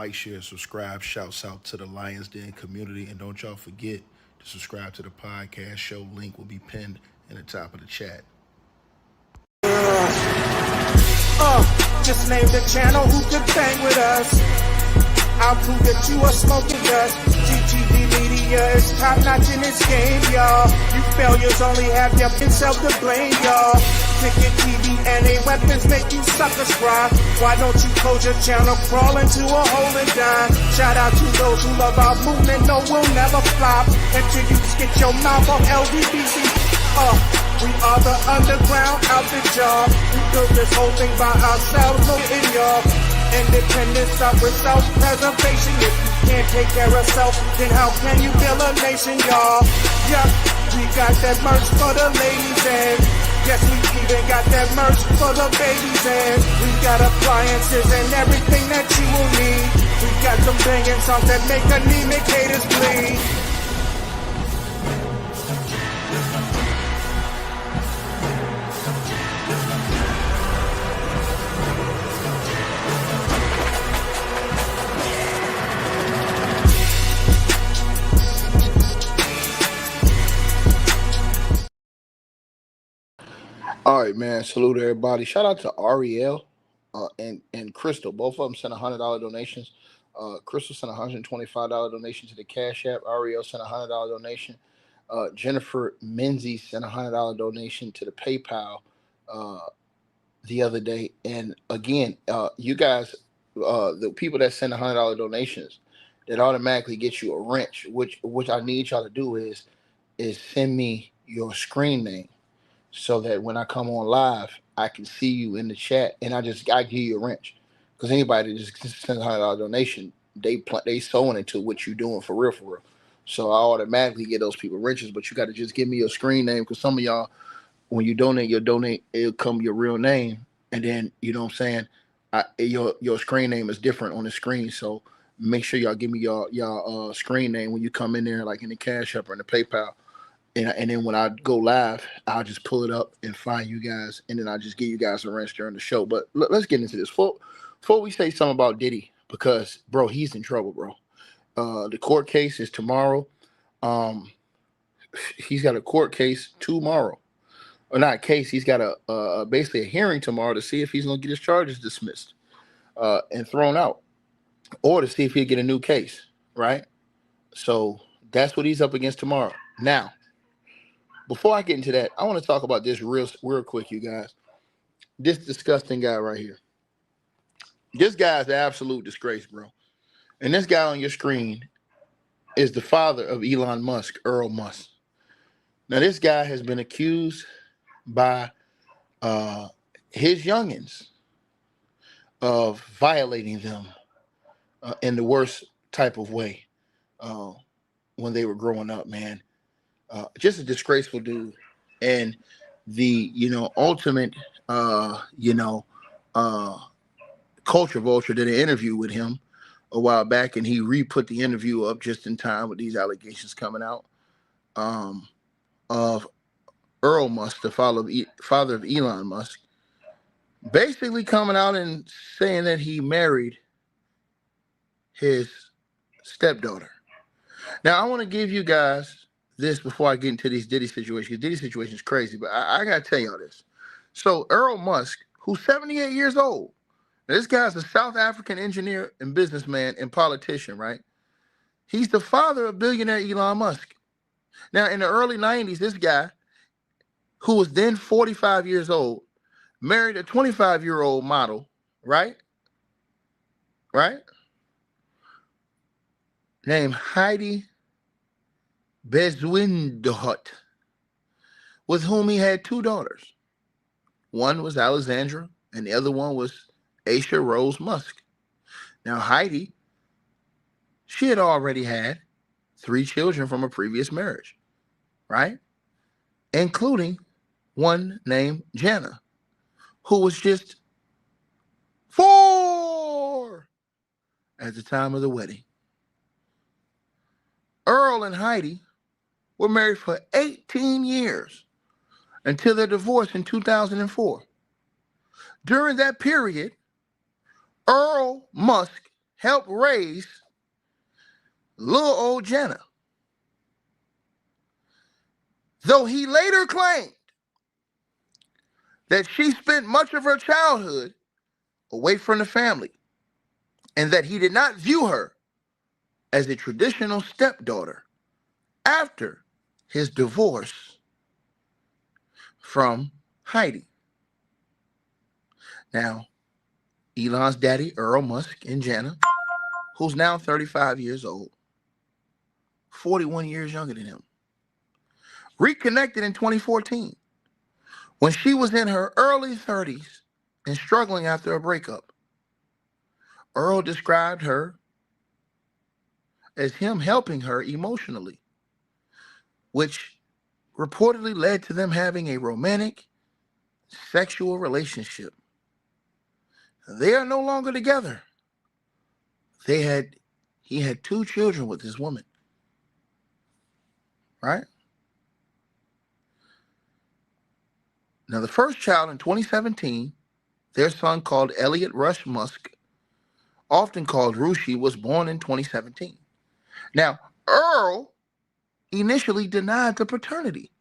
like, share, subscribe. Shouts out to the Lions Den community. And don't y'all forget to subscribe to the podcast show. Link will be pinned in the top of the chat. Just name the channel who could bang with us. I'll prove that you are smoking dust. GTV Media is top notch in this game, y'all. You failures only have yourself to blame, y'all. Ticket TV and a weapons make you suckers cry. Why don't you close your channel, crawl into a hole and die? Shout out to those who love our movement, no, we'll never flop until you get your mouth on LBBC. We are the underground out the job. We built this whole thing by ourselves, no in y'all. Independence start with self-preservation. If you can't take care of self, then how can you build a nation, y'all? Yup, we got that merch for the ladies and yes, we even got that merch for the babies and we got appliances and everything that you will need. We got some banging songs that make anemic haters bleed. All right, man. Salute everybody. Shout out to Ariel and Crystal. Both of them sent $100 donations. Crystal sent a $125 donation to the Cash App. Ariel sent a $100 donation. Jennifer Menzies sent a $100 donation to the PayPal the other day. And again, you guys, the people that send $100 donations, that automatically get you a wrench. Which I need y'all to do is send me your screen name, so that when I come on live, I can see you in the chat, and I give you a wrench. Because anybody that just sends $100 donation, they sewing into what you're doing for real. So I automatically get those people wrenches, but you got to just give me your screen name, because some of y'all, when you donate, it'll come your real name, and then you know what I'm saying. Your screen name is different on the screen, so make sure y'all give me your screen name when you come in there, like in the Cash App or in the PayPal. And then when I go live, I'll just pull it up and find you guys, and then I'll just give you guys a wrench during the show. But let's get into this. Before we say something about Diddy, because, bro, he's in trouble, bro. The court case is tomorrow. He's got a court case tomorrow. Or not a case, he's got basically a hearing tomorrow to see if he's going to get his charges dismissed and thrown out, or to see if he'll get a new case, right? So that's what he's up against tomorrow. Now, before I get into that, I want to talk about this real quick, you guys. This disgusting guy right here. This guy is the absolute disgrace, bro. And this guy on your screen is the father of Elon Musk, Earl Musk. Now, this guy has been accused by his youngins of violating them in the worst type of way when they were growing up, man. Just a disgraceful dude. And the ultimate culture vulture did an interview with him a while back, and he re-put the interview up just in time with these allegations coming out of Earl Musk, the father of Elon Musk, basically coming out and saying that he married his stepdaughter. Now, I want to give you guys this before I get into these Diddy situations. Diddy situation is crazy, but I got to tell y'all this. So Earl Musk, who's 78 years old, now this guy's a South African engineer and businessman and politician, right? He's the father of billionaire Elon Musk. Now, in the early 90s, this guy, who was then 45 years old, married a 25-year-old model, right? Named Heidi Bezwindhut, with whom he had two daughters. One was Alexandra, and the other one was Aisha Rose Musk. Now, Heidi, she had already had 3 children from a previous marriage, right? Including one named Jana, who was just 4 at the time of the wedding. Earl and Heidi were married for 18 years until their divorce in 2004. During that period, Earl Musk helped raise little old Jenna. Though he later claimed that she spent much of her childhood away from the family and that he did not view her as a traditional stepdaughter after his divorce from Heidi. Now, Elon's daddy, Earl Musk, and Jenna, who's now 35 years old, 41 years younger than him, reconnected in 2014 when she was in her early 30s and struggling after a breakup. Earl described her as him helping her emotionally, which reportedly led to them having a romantic, sexual relationship. They are no longer together. He had 2 children with this woman, right? Now, the first child in 2017, their son called Elliot Rush Musk, often called Rushi, was born in 2017. Now, Earl initially denied the paternity,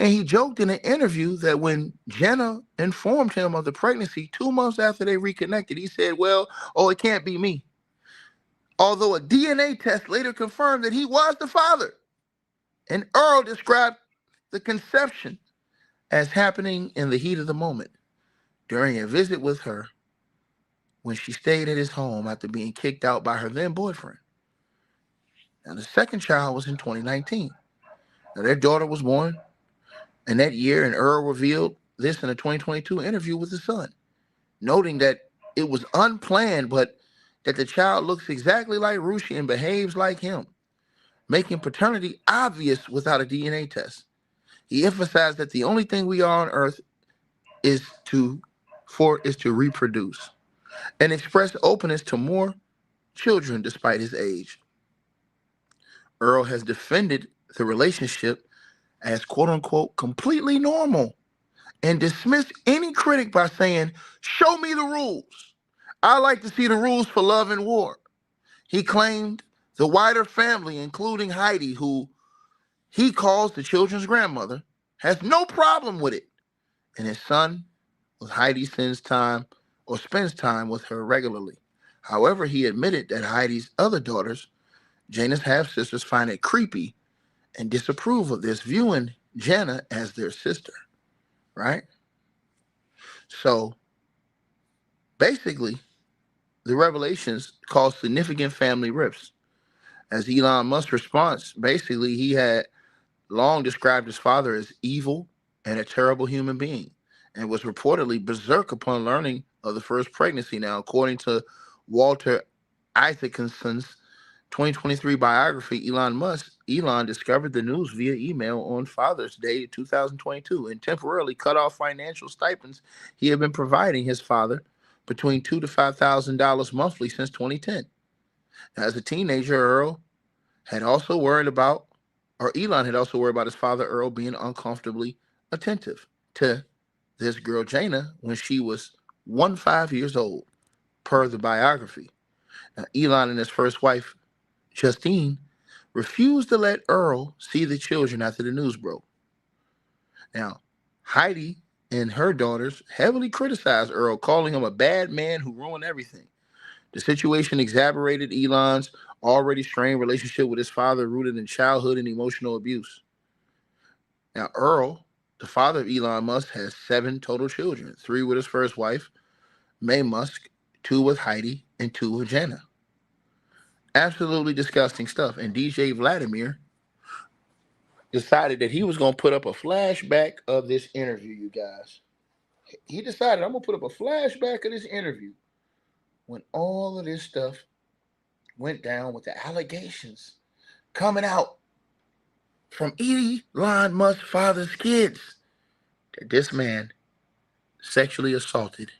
and he joked in an interview that when Jenna informed him of the pregnancy 2 months after they reconnected, he said, well, it can't be me. Although a DNA test later confirmed that he was the father. And Earl described the conception as happening in the heat of the moment during a visit with her when she stayed at his home after being kicked out by her then boyfriend. Now, the second child was in 2019. Now, their daughter was born in that year, and Earl revealed this in a 2022 interview with his son, noting that it was unplanned, but that the child looks exactly like Rushi and behaves like him, making paternity obvious without a DNA test. He emphasized that the only thing we are on Earth is to reproduce, and expressed openness to more children despite his age. Earl has defended the relationship as quote-unquote completely normal and dismissed any critic by saying, show me the rules. I like to see the rules for love and war. He claimed the wider family, including Heidi, who he calls the children's grandmother, has no problem with it, and his son with Heidi spends time with her regularly. However, he admitted that Heidi's other daughters, Jana's half-sisters, find it creepy and disapprove of this, viewing Jana as their sister, right? So basically, the revelations caused significant family rifts. As Elon Musk's response, basically, he had long described his father as evil and a terrible human being, and was reportedly berserk upon learning of the first pregnancy. Now, according to Walter Isaacson's 2023 biography, Elon discovered the news via email on Father's Day 2022 and temporarily cut off financial stipends he had been providing his father, between $2,000 to $5,000 monthly since 2010. As a teenager, Elon had also worried about his father Earl being uncomfortably attentive to this girl Jana when she was 15 years old, per the biography. Now, Elon and his first wife, Justine, refused to let Earl see the children after the news broke. Now, Heidi and her daughters heavily criticized Earl, calling him a bad man who ruined everything. The situation exacerbated Elon's already strained relationship with his father, rooted in childhood and emotional abuse. Now, Earl, the father of Elon Musk, has 7 total children, 3 with his first wife, May Musk, 2 with Heidi, and 2 with Jana. Absolutely disgusting stuff. And DJ Vladimir decided that he was going to put up a flashback of this interview, you guys. He decided, I'm going to put up a flashback of this interview when all of this stuff went down with the allegations coming out from Elon Musk's father's kids that this man sexually assaulted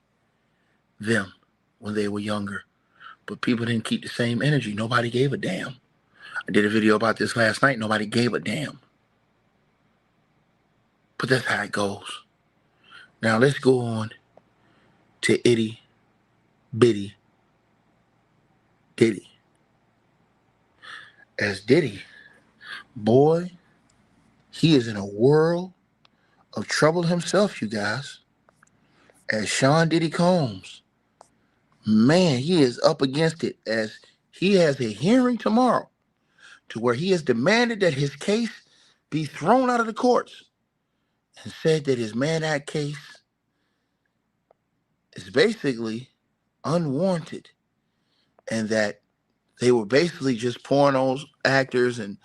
them when they were younger. But people didn't keep the same energy. Nobody gave a damn. I did a video about this last night. Nobody gave a damn. But that's how it goes. Now let's go on to itty bitty Diddy. As Diddy, boy, he is in a world of trouble himself, you guys. As Sean Diddy Combs, man, he is up against it as he has a hearing tomorrow to where he has demanded that his case be thrown out of the courts and said that his Mann Act case is basically unwarranted and that they were basically just pornos actors and,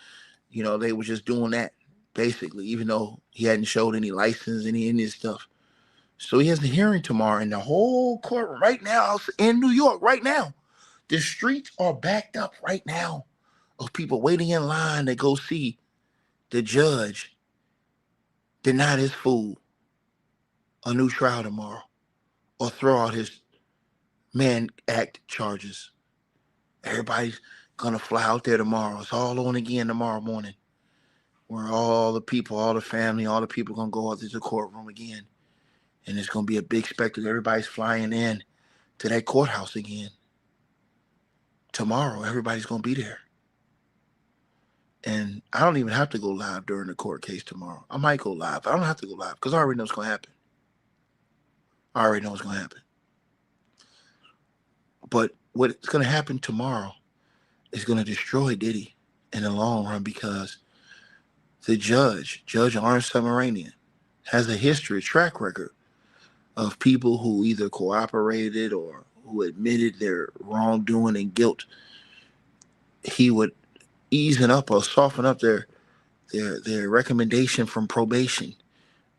they were just doing that basically, even though he hadn't showed any license, any of this stuff. So he has a hearing tomorrow in the whole courtroom right now in New York right now. The streets are backed up right now of people waiting in line to go see the judge deny this fool a new trial tomorrow or throw out his Mann Act charges. Everybody's gonna fly out there tomorrow. It's all on again tomorrow morning, where all the people, all the family, all the people gonna go out to the courtroom again, and it's gonna be a big spectacle. Everybody's flying in to that courthouse again tomorrow. Everybody's gonna be there, and I don't even have to go live during the court case tomorrow. I might go live, but I don't have to go live because I already know what's gonna happen. I already know what's gonna happen. But what's gonna happen tomorrow is gonna destroy Diddy in the long run because the Judge Orange Submaranian, has a history, a track record of people who either cooperated or who admitted their wrongdoing and guilt. He would easen up or soften up their recommendation from probation,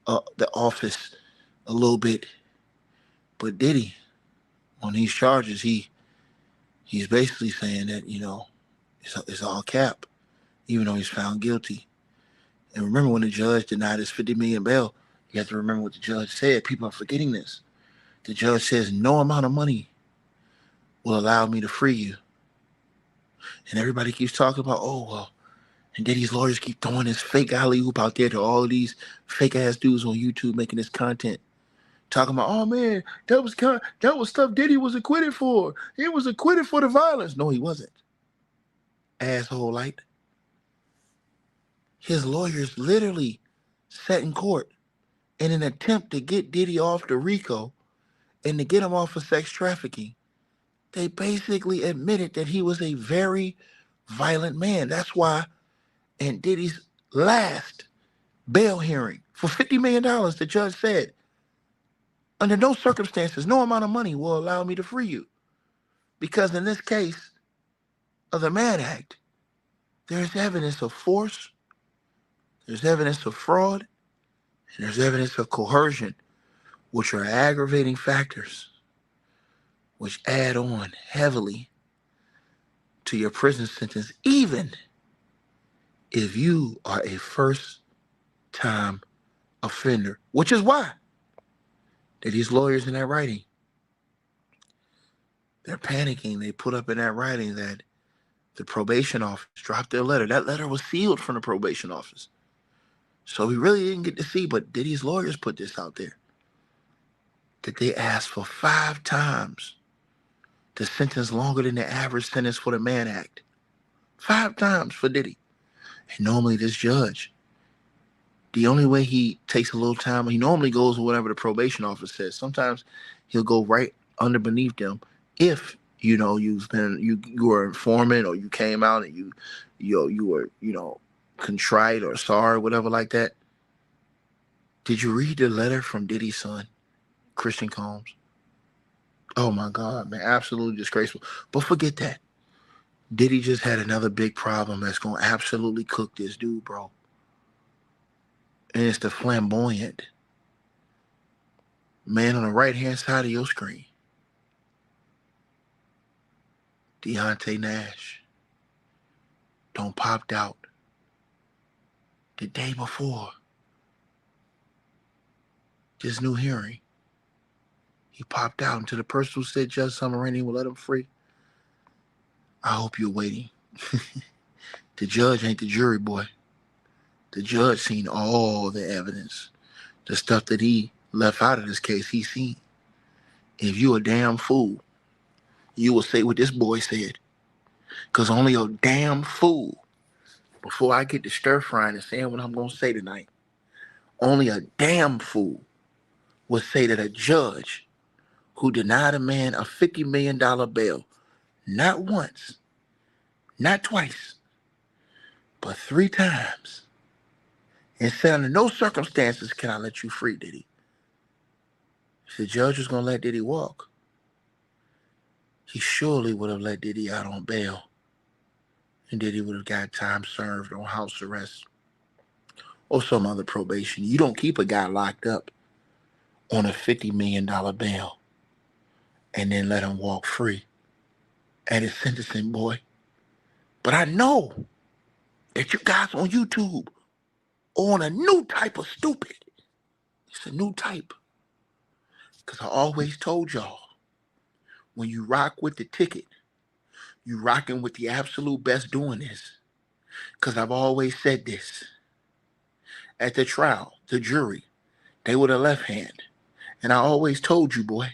the office, a little bit. But Diddy, on these charges, he's basically saying that it's all cap, even though he's found guilty. And remember, when the judge denied his $50 million bail, you have to remember what the judge said. People are forgetting this. The judge says no amount of money will allow me to free you. And everybody keeps talking about, and Diddy's lawyers keep throwing this fake alley-oop out there to all of these fake-ass dudes on YouTube making this content. Talking about, oh man, that was stuff Diddy was acquitted for. He was acquitted for the violence. No, he wasn't. Asshole like. His lawyers literally sat in court in an attempt to get Diddy off the RICO and to get him off of sex trafficking. They basically admitted that he was a very violent man. That's why in Diddy's last bail hearing for $50 million, the judge said, under no circumstances, no amount of money will allow me to free you. Because in this case of the Mann Act, there's evidence of force, there's evidence of fraud, and there's evidence of coercion, which are aggravating factors, which add on heavily to your prison sentence, even if you are a first-time offender, which is why that these lawyers in that writing, they're panicking. They put up in that writing that the probation office dropped their letter. That letter was sealed from the probation office. So we really didn't get to see, but Diddy's lawyers put this out there, that they asked for 5 times the sentence longer than the average sentence for the Mann Act. 5 times for Diddy. And normally this judge, the only way he takes a little time, he normally goes with whatever the probation office says. Sometimes he'll go right under beneath them if you were an informant or you came out and you were contrite or sorry, whatever like that. Did you read the letter from Diddy's son, Christian Combs? Oh my God, man, absolutely disgraceful. But forget that. Diddy just had another big problem that's going to absolutely cook this dude, bro. And it's the flamboyant man on the right-hand side of your screen, Deontay Nash, done popped out the day before this new hearing. He popped out, and to the person who said Judge Submaranian will let him free, I hope you're waiting. The judge ain't the jury, boy. The judge seen all the evidence. The stuff that he left out of this case, he seen. If you a damn fool, you will say what this boy said. Because only a damn fool, before I get to stir frying and saying what I'm going to say tonight, only a damn fool would say that a judge who denied a man a $50 million bail, not once, not twice, but 3 times, and said under no circumstances can I let you free, Diddy. If the judge was going to let Diddy walk, he surely would have let Diddy out on bail, and Diddy would have got time served on house arrest or some other probation. You don't keep a guy locked up on a $50 million bail and then let him walk free at his sentencing, boy. But I know that you guys on YouTube are on a new type of stupid. It's a new type. Because I always told y'all, when you rock with the ticket, you rocking with the absolute best doing this. Because I've always said this. At the trial, the jury, they were the left hand. And I always told you, boy,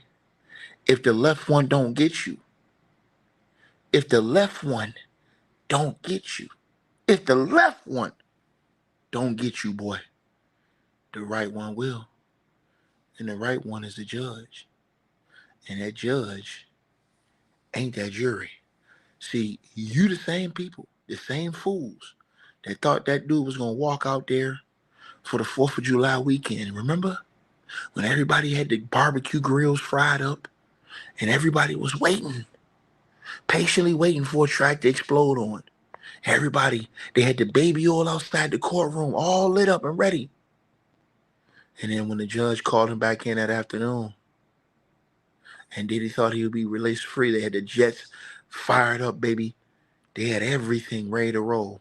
if the left one don't get you, if the left one don't get you, if the left one don't get you, boy, the right one will. And the right one is the judge. And that judge ain't that jury. See, you the same people, the same fools that thought that dude was going to walk out there for the 4th of July weekend. Remember when everybody had the barbecue grills fried up and everybody was waiting, patiently waiting for a track to explode on? Everybody, they had the baby oil outside the courtroom all lit up and ready. And then when the judge called him back in that afternoon and Diddy thought he would be released free, they had the jets fired up, baby. They had everything ready to roll.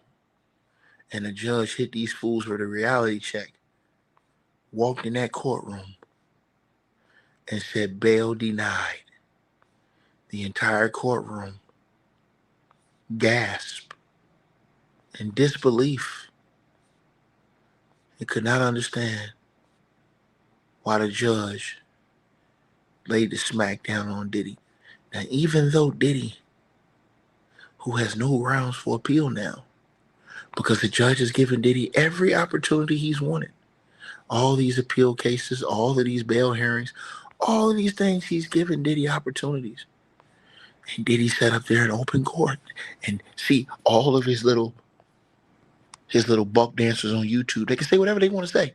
And the judge hit these fools with a reality check, walked in that courtroom and said, bail denied. The entire courtroom gasped in disbelief. It could not understand why the judge laid the smack down on Diddy. Now, even though Diddy, who has no grounds for appeal now, because the judge has given Diddy every opportunity he's wanted, all these appeal cases, all of these bail hearings, all of these things, he's given Diddy opportunities. And Diddy sat up there in open court and see all of his little buck dancers on YouTube. They can say whatever they want to say.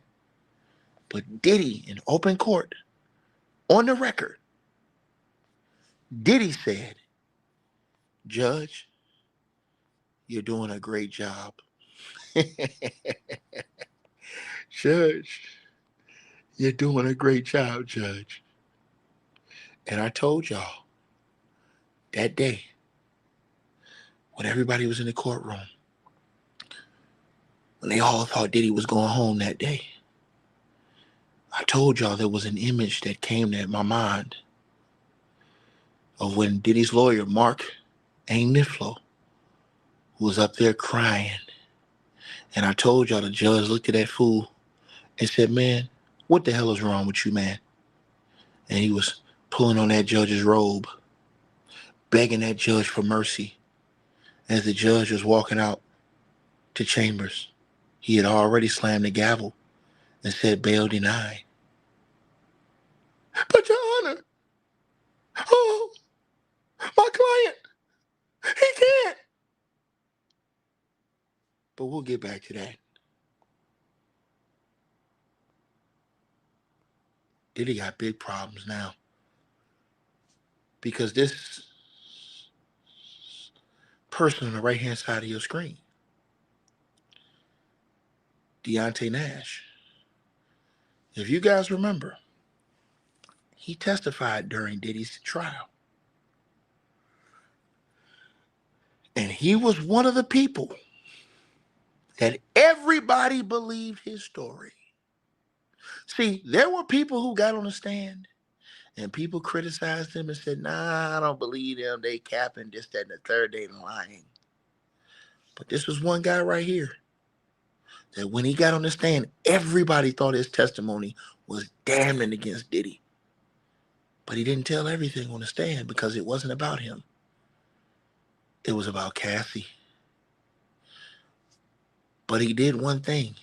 But Diddy in open court, on the record, Diddy said, Judge, you're doing a great job. Judge, you're doing a great job, Judge. And I told y'all that day, when everybody was in the courtroom, when they all thought Diddy was going home that day, I told y'all there was an image that came to my mind of when Diddy's lawyer, Mark Niflo, was up there crying. And I told y'all the judge looked at that fool and said, man, what the hell is wrong with you, man? And he was pulling on that judge's robe, begging that judge for mercy. As the judge was walking out to chambers, he had already slammed the gavel and said, bail denied. But Your Honor, oh, my client, he can't. But we'll get back to that. Diddy got big problems now. Because this person on the right-hand side of your screen, Deontay Nash, if you guys remember, he testified during Diddy's trial. And he was one of the people that everybody believed his story. See, there were people who got on the stand and people criticized him and said, nah, I don't believe them. They capping this, that, and the third, they lying. But this was one guy right here that when he got on the stand, everybody thought his testimony was damning against Diddy. But he didn't tell everything on the stand because it wasn't about him. It was about Cassie. But he did one thing,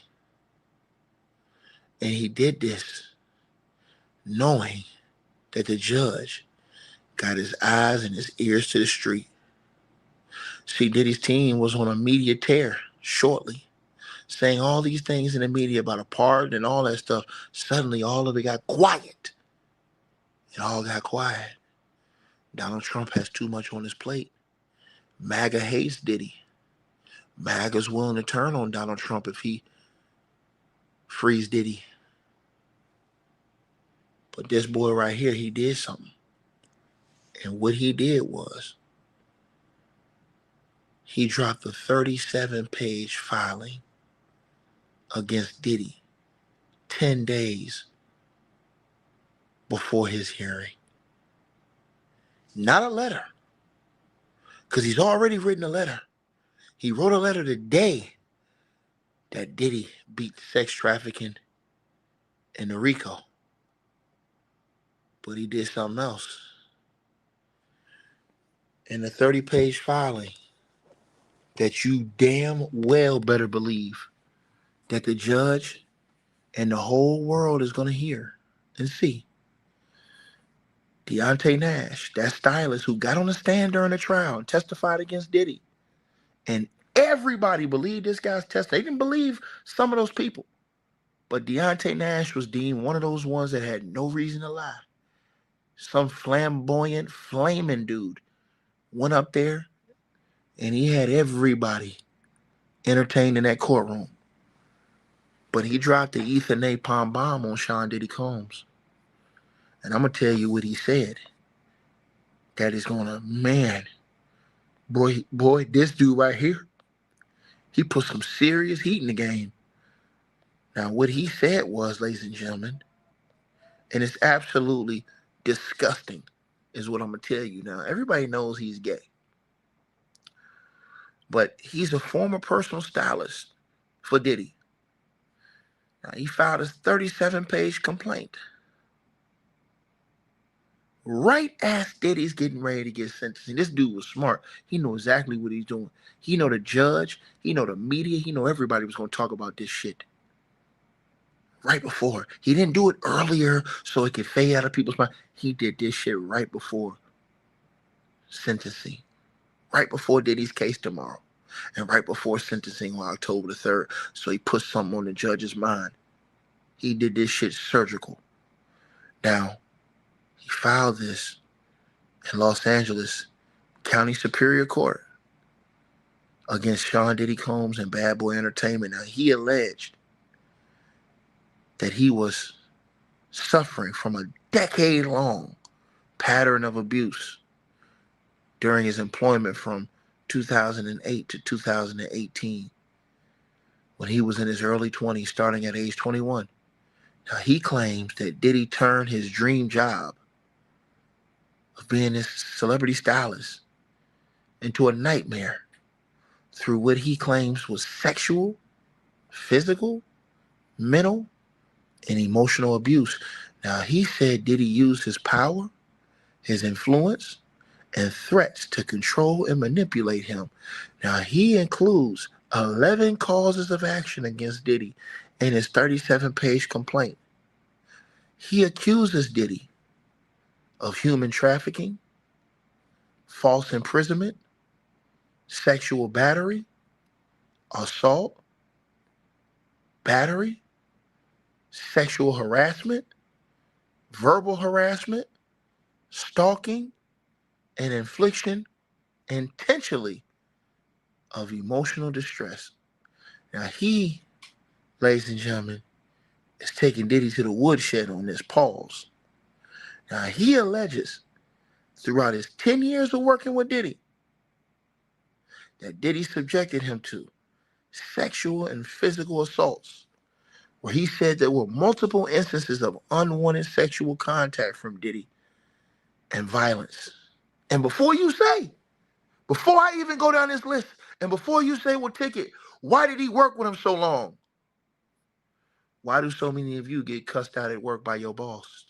and he did this knowing that the judge got his eyes and his ears to the street. See, Diddy's team was on a media tear shortly, saying all these things in the media about a pardon and all that stuff. Suddenly, all of it got quiet. It all got quiet. Donald Trump has too much on his plate. MAGA hates Diddy. MAGA's willing to turn on Donald Trump if he frees Diddy. But this boy right here, he did something. And what he did was he dropped a 37-page filing against Diddy 10 days before his hearing. Not a letter, because he's already written a letter. He wrote a letter the day that Diddy beat sex trafficking in the RICO. But he did something else. In the 30-page filing that you damn well better believe that the judge and the whole world is going to hear and see. Deontay Nash, that stylist who got on the stand during the trial and testified against Diddy. And everybody believed this guy's testimony. They didn't believe some of those people. But Deontay Nash was deemed one of those ones that had no reason to lie. Some flamboyant, flaming dude went up there and he had everybody entertained in that courtroom. But he dropped the ether napalm bomb on Sean Diddy Combs. And I'm going to tell you what he said. That is going to, man, boy, this dude right here, he put some serious heat in the game. Now, what he said was, ladies and gentlemen, and it's absolutely disgusting, is what I'm going to tell you now. Everybody knows he's gay. But he's a former personal stylist for Diddy. Now, he filed a 37-page complaint right as Diddy's getting ready to get sentenced. And this dude was smart. He knew exactly what he's doing. He know the judge. He know the media. He know everybody was going to talk about this shit right before. He didn't do it earlier so it could fade out of people's mind. He did this shit right before sentencing. Right before Diddy's case tomorrow. And right before sentencing on October the 3rd. So he put something on the judge's mind. He did this shit surgical. Now, he filed this in Los Angeles County Superior Court against Sean Diddy Combs and Bad Boy Entertainment. Now, he alleged that he was suffering from a decade-long pattern of abuse during his employment from 2008 to 2018 when he was in his early 20s, starting at age 21. Now, he claims that Diddy turned his dream job of being this celebrity stylist into a nightmare through what he claims was sexual, physical, mental, and emotional abuse. Now, he said Diddy used his power, his influence, and threats to control and manipulate him. Now, he includes 11 causes of action against Diddy in his 37-page complaint. He accuses Diddy of human trafficking, false imprisonment, sexual battery, assault, battery, sexual harassment, verbal harassment, stalking, and infliction intentionally of emotional distress. Now he, ladies and gentlemen, is taking Diddy to the woodshed on this. Pause. Now he alleges throughout his 10 years of working with Diddy that Diddy subjected him to sexual and physical assaults, where he said there were multiple instances of unwanted sexual contact from Diddy and violence. And before I even go down this list, and before you say, well, Ticket, why did he work with him so long? Why do so many of you get cussed out at work by your boss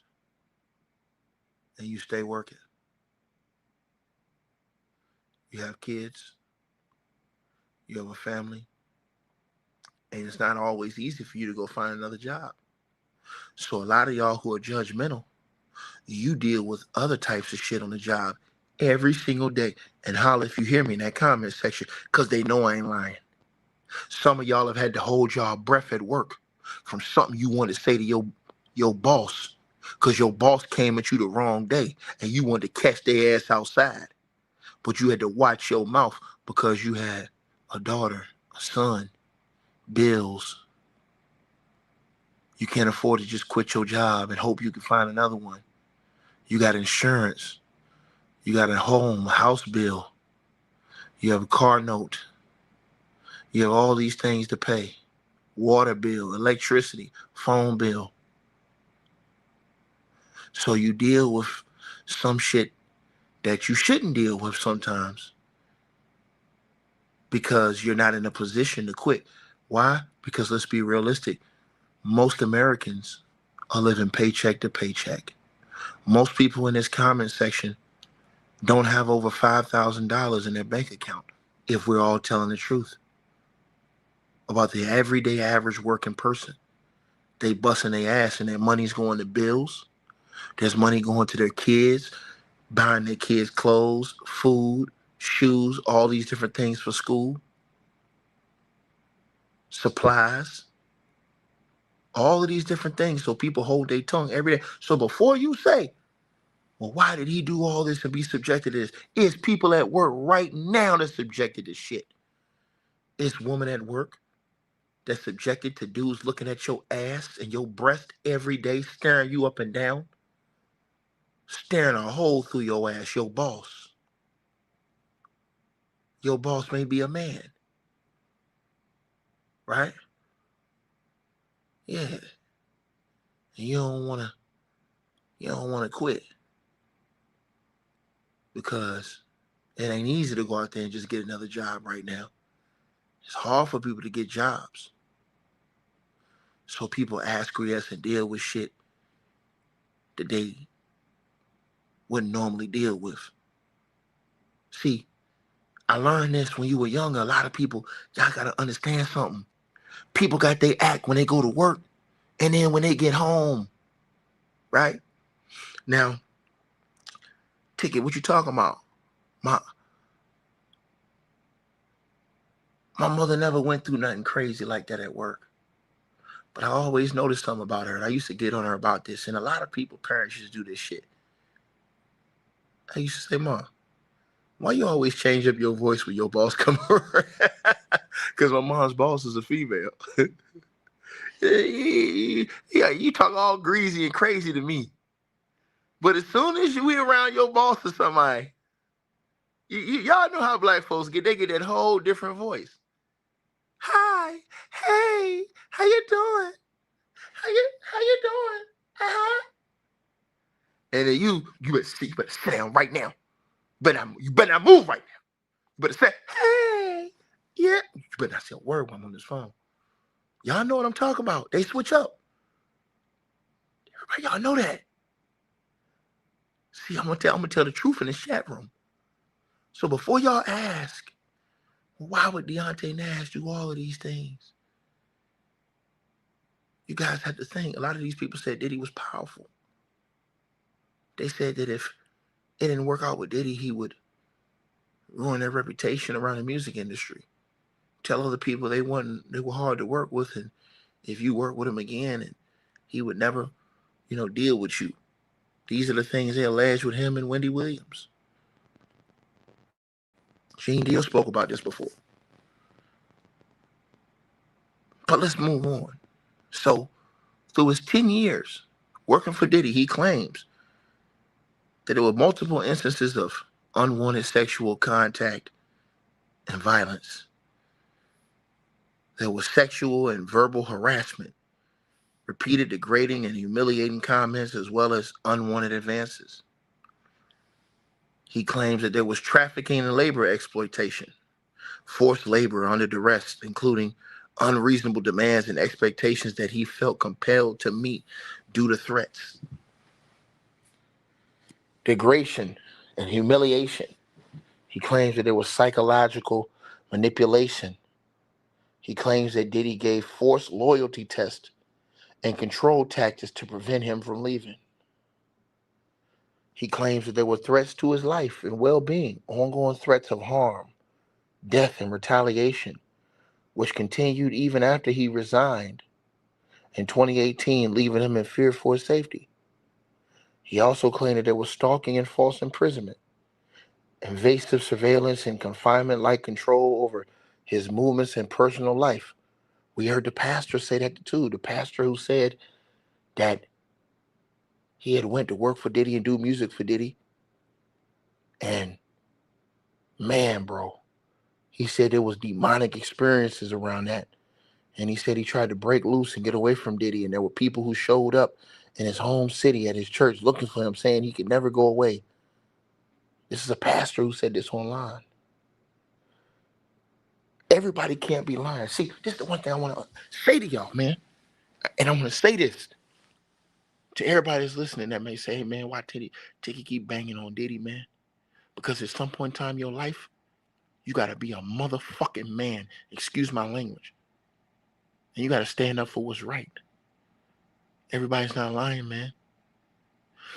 and you stay working? You have kids, you have a family, and it's not always easy for you to go find another job. So a lot of y'all who are judgmental, you deal with other types of shit on the job every single day. And holler if you hear me in that comment section, because they know I ain't lying. Some of y'all have had to hold y'all breath at work from something you wanted to say to your boss, because your boss came at you the wrong day and you wanted to catch their ass outside. But you had to watch your mouth because you had a daughter, a son, bills. You can't afford to just quit your job and hope you can find another one. You got insurance. You got a home, a house bill. You have a car note. You have all these things to pay. Water bill, electricity, phone bill. So you deal with some shit that you shouldn't deal with sometimes because you're not in a position to quit. Why? Because let's be realistic. Most Americans are living paycheck to paycheck. Most people in this comment section don't have over $5,000 in their bank account, if we're all telling the truth about the everyday average working person. They busting their ass and their money's going to bills. There's money going to their kids, buying their kids clothes, food, shoes, all these different things for school, supplies, all of these different things. So people hold their tongue every day. So before you say, well, why did he do all this and be subjected to this? It's people at work right now that's subjected to shit. It's women at work that's subjected to dudes looking at your ass and your breast every day, staring you up and down, staring a hole through your ass, your boss. Your boss may be a man, right? Yeah. And you don't wanna quit because it ain't easy to go out there and just get another job right now. It's hard for people to get jobs. So people acquiesce and deal with shit that they wouldn't normally deal with. See, I learned this when you were younger. A lot of people, y'all gotta understand something. People got their act when they go to work and then when they get home, right? Now, Ticket, what you talking about? My mother never went through nothing crazy like that at work. But I always noticed something about her, and I used to get on her about this. And a lot of people, parents, used to do this shit. I used to say, Mom, why you always change up your voice when your boss come over? Because my mom's boss is a female. Yeah, you talk all greasy and crazy to me. But as soon as we around your boss or somebody, y'all know how black folks get. They get that whole different voice. Hi, hey, how you doing? How you doing? Uh-huh. And then you better sit down right now. You better not move right now. You better say, hey, yeah. You better not say a word while I'm on this phone. Y'all know what I'm talking about. They switch up. Everybody, y'all know that. See, I'm gonna tell the truth in this chat room. So before y'all ask, why would Deontay Nash do all of these things? You guys have to think. A lot of these people said Diddy was powerful. They said that if it didn't work out with Diddy, he would ruin their reputation around the music industry. Tell other people they were hard to work with, and if you work with him again, and he would never, deal with you. These are the things they alleged with him and Wendy Williams. Gene Deal spoke about this before. But let's move on. So, through his 10 years working for Diddy, he claims that there were multiple instances of unwanted sexual contact and violence. There was sexual and verbal harassment, repeated degrading and humiliating comments, as well as unwanted advances. He claims that there was trafficking and labor exploitation, forced labor under duress, including unreasonable demands and expectations that he felt compelled to meet due to threats. Degradation and humiliation. He claims that there was psychological manipulation. He claims that Diddy gave forced loyalty tests and control tactics to prevent him from leaving. He claims that there were threats to his life and well-being, ongoing threats of harm, death, and retaliation, which continued even after he resigned in 2018, leaving him in fear for his safety. He also claimed that there was stalking and false imprisonment, invasive surveillance and confinement-like control over his movements and personal life. We heard the pastor say that too. The pastor who said that he had went to work for Diddy and do music for Diddy. And man, bro, he said there was demonic experiences around that. And he said he tried to break loose and get away from Diddy. And there were people who showed up in his home city at his church looking for him, saying he could never go away. This is a pastor who said this online. Everybody can't be lying. See, this is the one thing I want to say to y'all, man. And I'm going to say this to everybody that's listening that may say, hey, man, why Titty keep banging on Diddy, man? Because at some point in time in your life, you got to be a motherfucking man. Excuse my language. And you got to stand up for what's right. Everybody's not lying, man.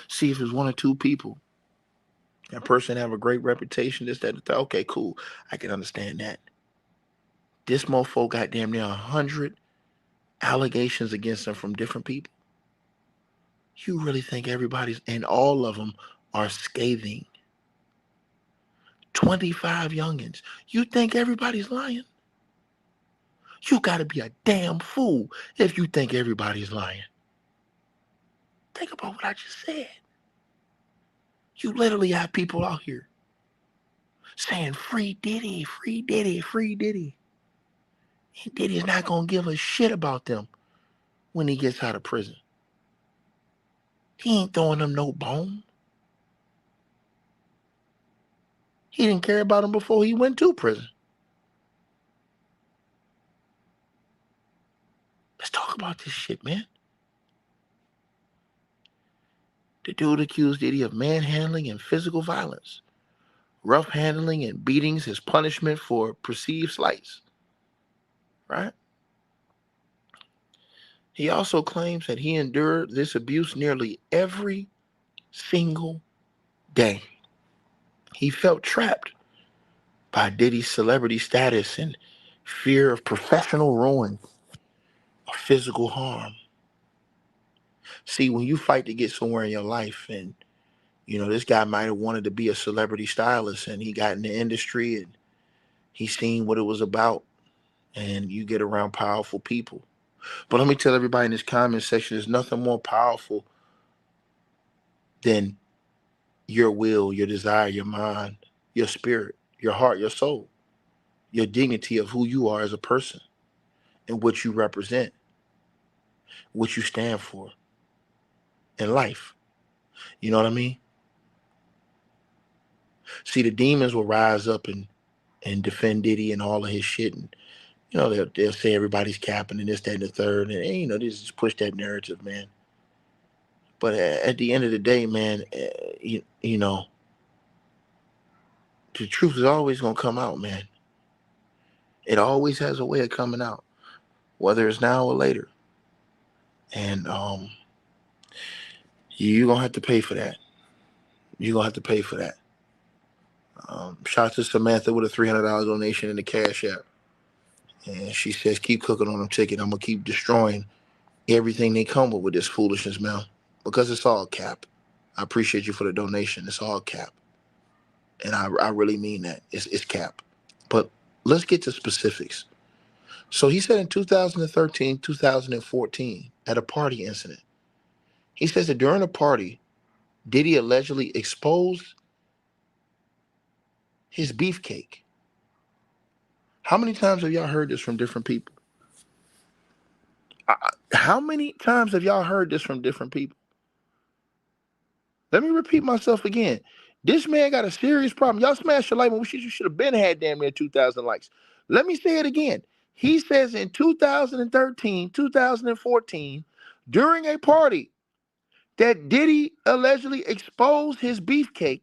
See, if there's one or two people, that person have a great reputation, this, that, that, okay, cool. I can understand that. This mofo got damn near 100 allegations against him from different people. You really think everybody's, and all of them are scathing. 25 youngins. You think everybody's lying? You got to be a damn fool if you think everybody's lying. Think about what I just said. You literally have people out here saying, free Diddy, free Diddy, free Diddy. And Diddy's not going to give a shit about them when he gets out of prison. He ain't throwing them no bone. He didn't care about them before he went to prison. Let's talk about this shit, man. The dude accused Diddy of manhandling and physical violence. Rough handling and beatings as punishment for perceived slights. Right? He also claims that he endured this abuse nearly every single day. He felt trapped by Diddy's celebrity status and fear of professional ruin or physical harm. See, when you fight to get somewhere in your life, and this guy might have wanted to be a celebrity stylist, and he got in the industry and he seen what it was about, and you get around powerful people. But let me tell everybody in this comment section, there's nothing more powerful than your will, your desire, your mind, your spirit, your heart, your soul, your dignity of who you are as a person and what you represent, what you stand for in life. You know what I mean? See, the demons will rise up and defend Diddy and all of his shit, and they'll say everybody's capping and this, that, and the third, and they just push that narrative, man. But at the end of the day, man, the truth is always gonna come out, man. It always has a way of coming out, whether it's now or later. And you're gonna have to pay for that. You're gonna have to pay for that. Shout out to Samantha with a $300 donation in the Cash App. And she says, keep cooking on them chicken. I'm gonna keep destroying everything they come with this foolishness, man. Because it's all cap. I appreciate you for the donation. It's all cap. And I really mean that. It's cap. But let's get to specifics. So he said in 2013, 2014, at a party incident, he says that during a party, Diddy allegedly exposed his beefcake. How many times have y'all heard this from different people? How many times have y'all heard this from different people? Let me repeat myself again. This man got a serious problem. Y'all smashed your like when you should have been had damn near 2,000 likes. Let me say it again. He says in 2013, 2014, during a party, that Diddy allegedly exposed his beefcake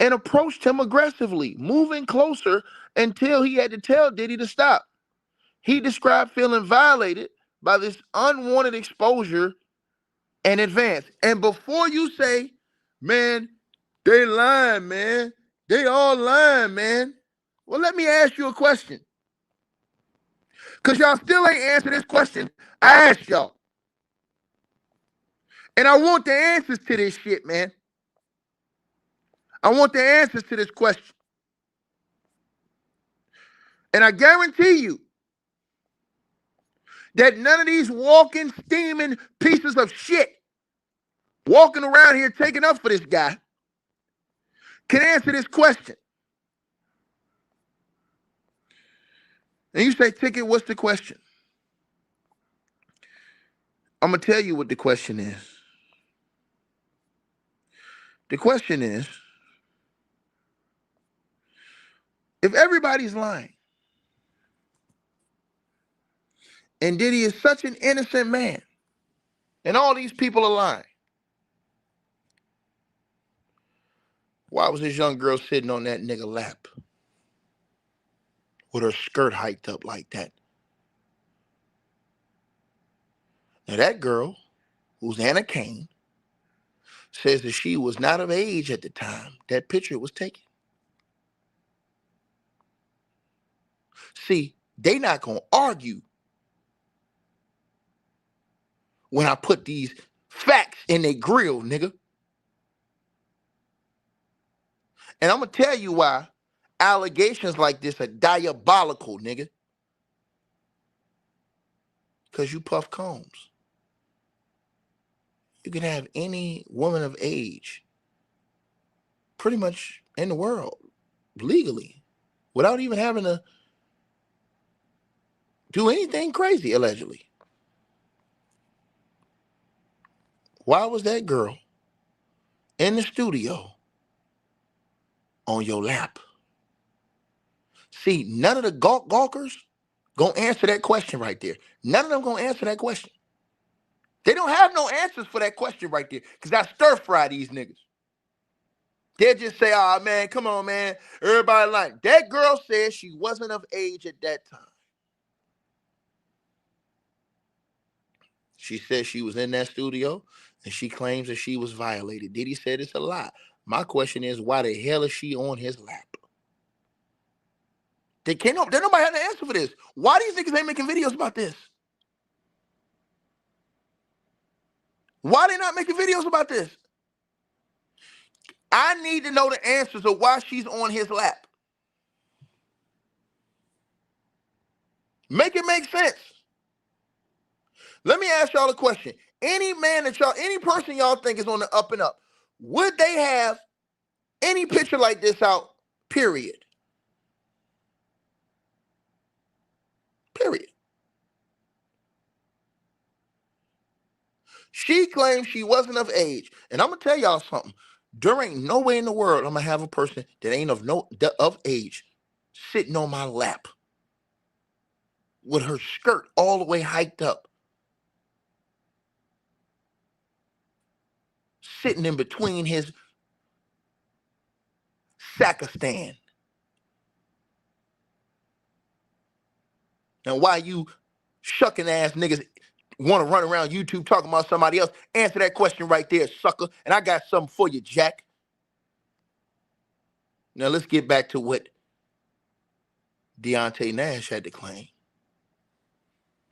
and approached him aggressively, moving closer until he had to tell Diddy to stop. He described feeling violated by this unwanted exposure and advance. And before you say, man, they lying, man. They all lying, man. Well, let me ask you a question. Because y'all still ain't answered this question I asked y'all. And I want the answers to this shit, man. I want the answers to this question. And I guarantee you that none of these walking, steaming pieces of shit walking around here taking up for this guy can answer this question. And you say, Ticket, what's the question? I'm going to tell you what the question is. The question is, if everybody's lying, and Diddy is such an innocent man, and all these people are lying, why was this young girl sitting on that nigga lap with her skirt hiked up like that? Now that girl, who's Anna Kane, says that she was not of age at the time that picture was taken. See, they not going to argue when I put these facts in their grill, nigga. And I'm going to tell you why allegations like this are diabolical, nigga. Because you puff combs. You can have any woman of age pretty much in the world legally without even having to do anything crazy, allegedly. Why was that girl in the studio on your lap? See, none of the gawkers gonna answer that question right there. None of them gonna answer that question. They don't have no answers for that question right there, because I stir fry these niggas. They'll just say, oh man, come on, man. Everybody lying. That girl said she wasn't of age at that time. She said she was in that studio, and she claims that she was violated. Diddy said it's a lie. My question is, why the hell is she on his lap? There nobody have an answer for this. Why do you think they making videos about this? Why they not making videos about this? I need to know the answers of why she's on his lap. Make it make sense. Let me ask y'all a question. Any person y'all think is on the up and up, would they have any picture like this out, period? Period. She claims she wasn't of age. And I'm going to tell y'all something. There ain't no way in the world I'm going to have a person that ain't of age sitting on my lap with her skirt all the way hiked up, sitting in between his Sakistan. Now, why you shucking ass niggas want to run around YouTube talking about somebody else? Answer that question right there, sucker. And I got something for you, Jack. Now, let's get back to what Deontay Nash had to claim.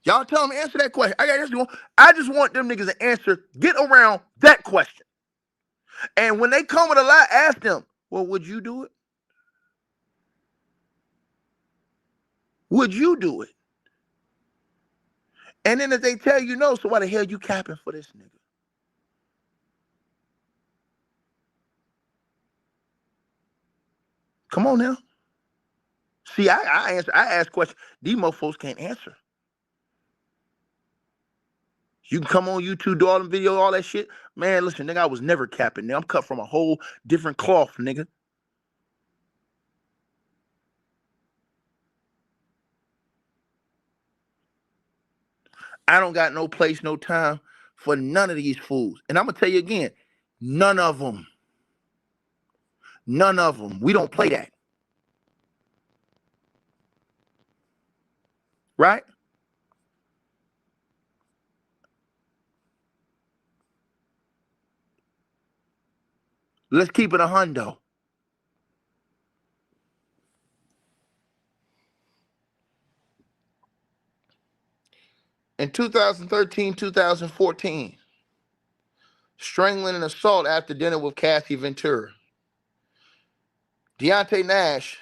Y'all tell them, answer that question. I just want them niggas to answer, get around that question. And when they come with a lie, ask them, well, would you do it? Would you do it? And then if they tell you no, so why the hell you capping for this nigga? Come on now. See, I ask questions. These mofos can't answer. You can come on YouTube, do all them videos, all that shit. Man, listen, nigga, I was never capping. Nigga. I'm cut from a whole different cloth, nigga. I don't got no place, no time for none of these fools. And I'm going to tell you again, none of them None of them. We don't play that. Right? Let's keep it a hundo. In 2013, 2014, strangling and assault after dinner with Cassie Ventura. Deontay Nash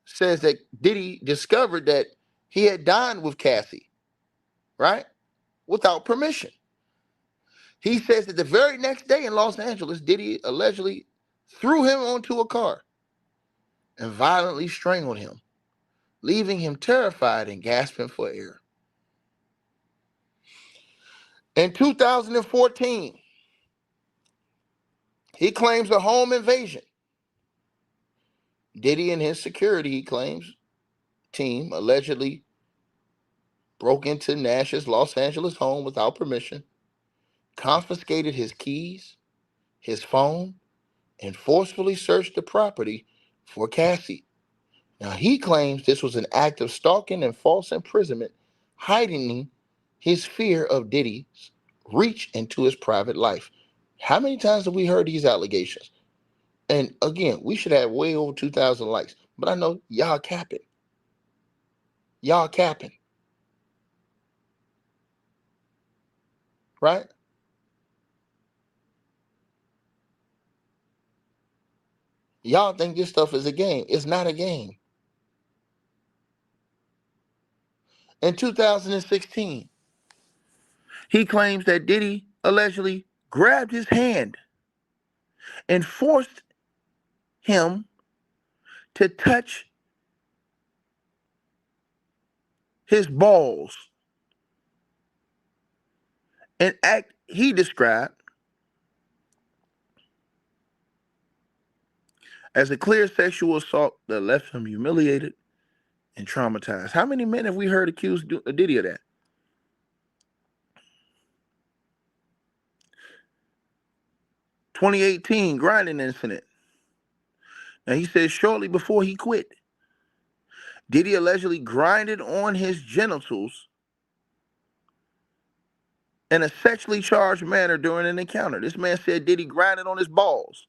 says that Diddy discovered that he had dined with Cassie, right? Without permission. He says that the very next day in Los Angeles, Diddy allegedly threw him onto a car and violently strangled him, leaving him terrified and gasping for air. In 2014, he claims a home invasion. Diddy and his security, he claims, team allegedly broke into Nash's Los Angeles home without permission, confiscated his keys, his phone, and forcefully searched the property for Cassie. Now, he claims this was an act of stalking and false imprisonment, heightening his fear of Diddy's reach into his private life. How many times have we heard these allegations? And again, we should have way over 2,000 likes. But I know y'all capping. Y'all capping. Right? Y'all think this stuff is a game. It's not a game. In 2016, he claims that Diddy allegedly grabbed his hand and forced him to touch his balls, an act he described as a clear sexual assault that left him humiliated and traumatized. How many men have we heard accuse Diddy of that? 2018 grinding incident. Now, he says shortly before he quit, Diddy allegedly grinded on his genitals in a sexually charged manner during an encounter. This man said Diddy grinded on his balls.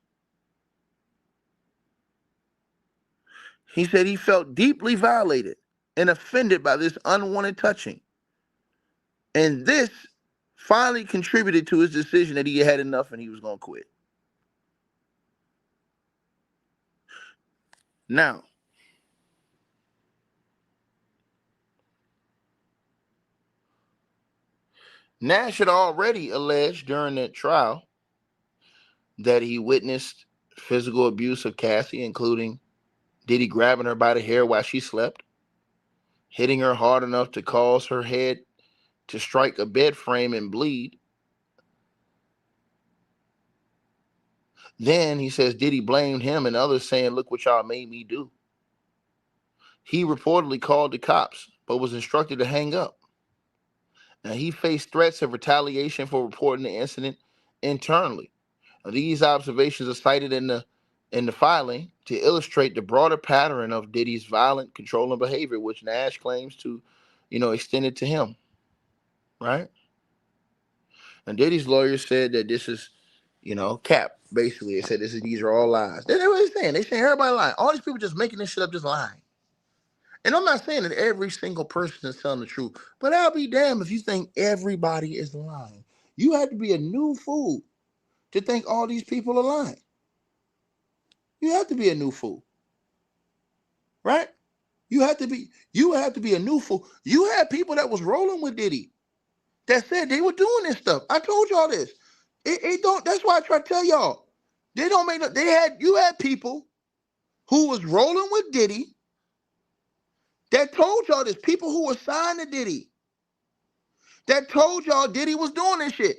He said he felt deeply violated and offended by this unwanted touching. And this finally contributed to his decision that he had enough and he was going to quit. Now, Nash had already alleged during the trial that he witnessed physical abuse of Cassie, including Diddy grabbing her by the hair while she slept, hitting her hard enough to cause her head to strike a bed frame and bleed. Then he says Diddy blamed him and others, saying, "Look what y'all made me do." He reportedly called the cops, but was instructed to hang up. Now, he faced threats of retaliation for reporting the incident internally. Now, these observations are cited in the filing to illustrate the broader pattern of Diddy's violent, controlling behavior, which Nash claims to, extend it to him. Right? And Diddy's lawyer said that this is, cap. Basically, they said these are all lies. That's what they're saying. They're saying everybody lying. All these people just making this shit up, just lying. And I'm not saying that every single person is telling the truth, but I'll be damned if you think everybody is lying. You have to be a new fool to think all these people are lying. You have to be a new fool. Right? You have to be a new fool. You had people that was rolling with Diddy that said they were doing this stuff. I told y'all this. It don't, that's why I try to tell y'all. They don't make no, you had people who was rolling with Diddy that told y'all this. People who were signed to Diddy that told y'all Diddy was doing this shit.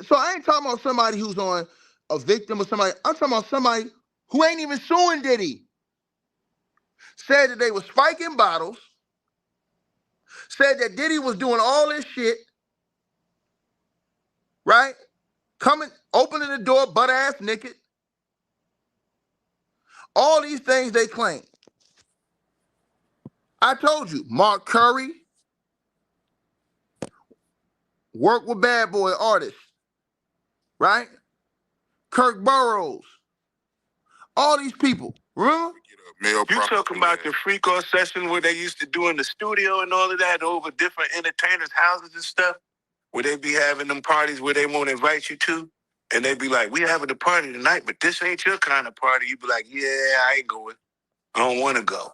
So I ain't talking about somebody who's on a victim or somebody. I'm talking about somebody who ain't even suing Diddy. Said that they was spiking bottles. Said that Diddy was doing all this shit. Right? Coming, opening the door, butt ass naked. All these things they claim. I told you, Mark Curry worked with bad boy artists, right? Kirk Burroughs, all these people. Remember? You talking about the freak off session where they used to do in the studio and all of that over different entertainers' houses and stuff? Where they be having them parties where they won't invite you to? And they be like, we having a party tonight, but this ain't your kind of party. You be like, yeah, I ain't going. I don't want to go.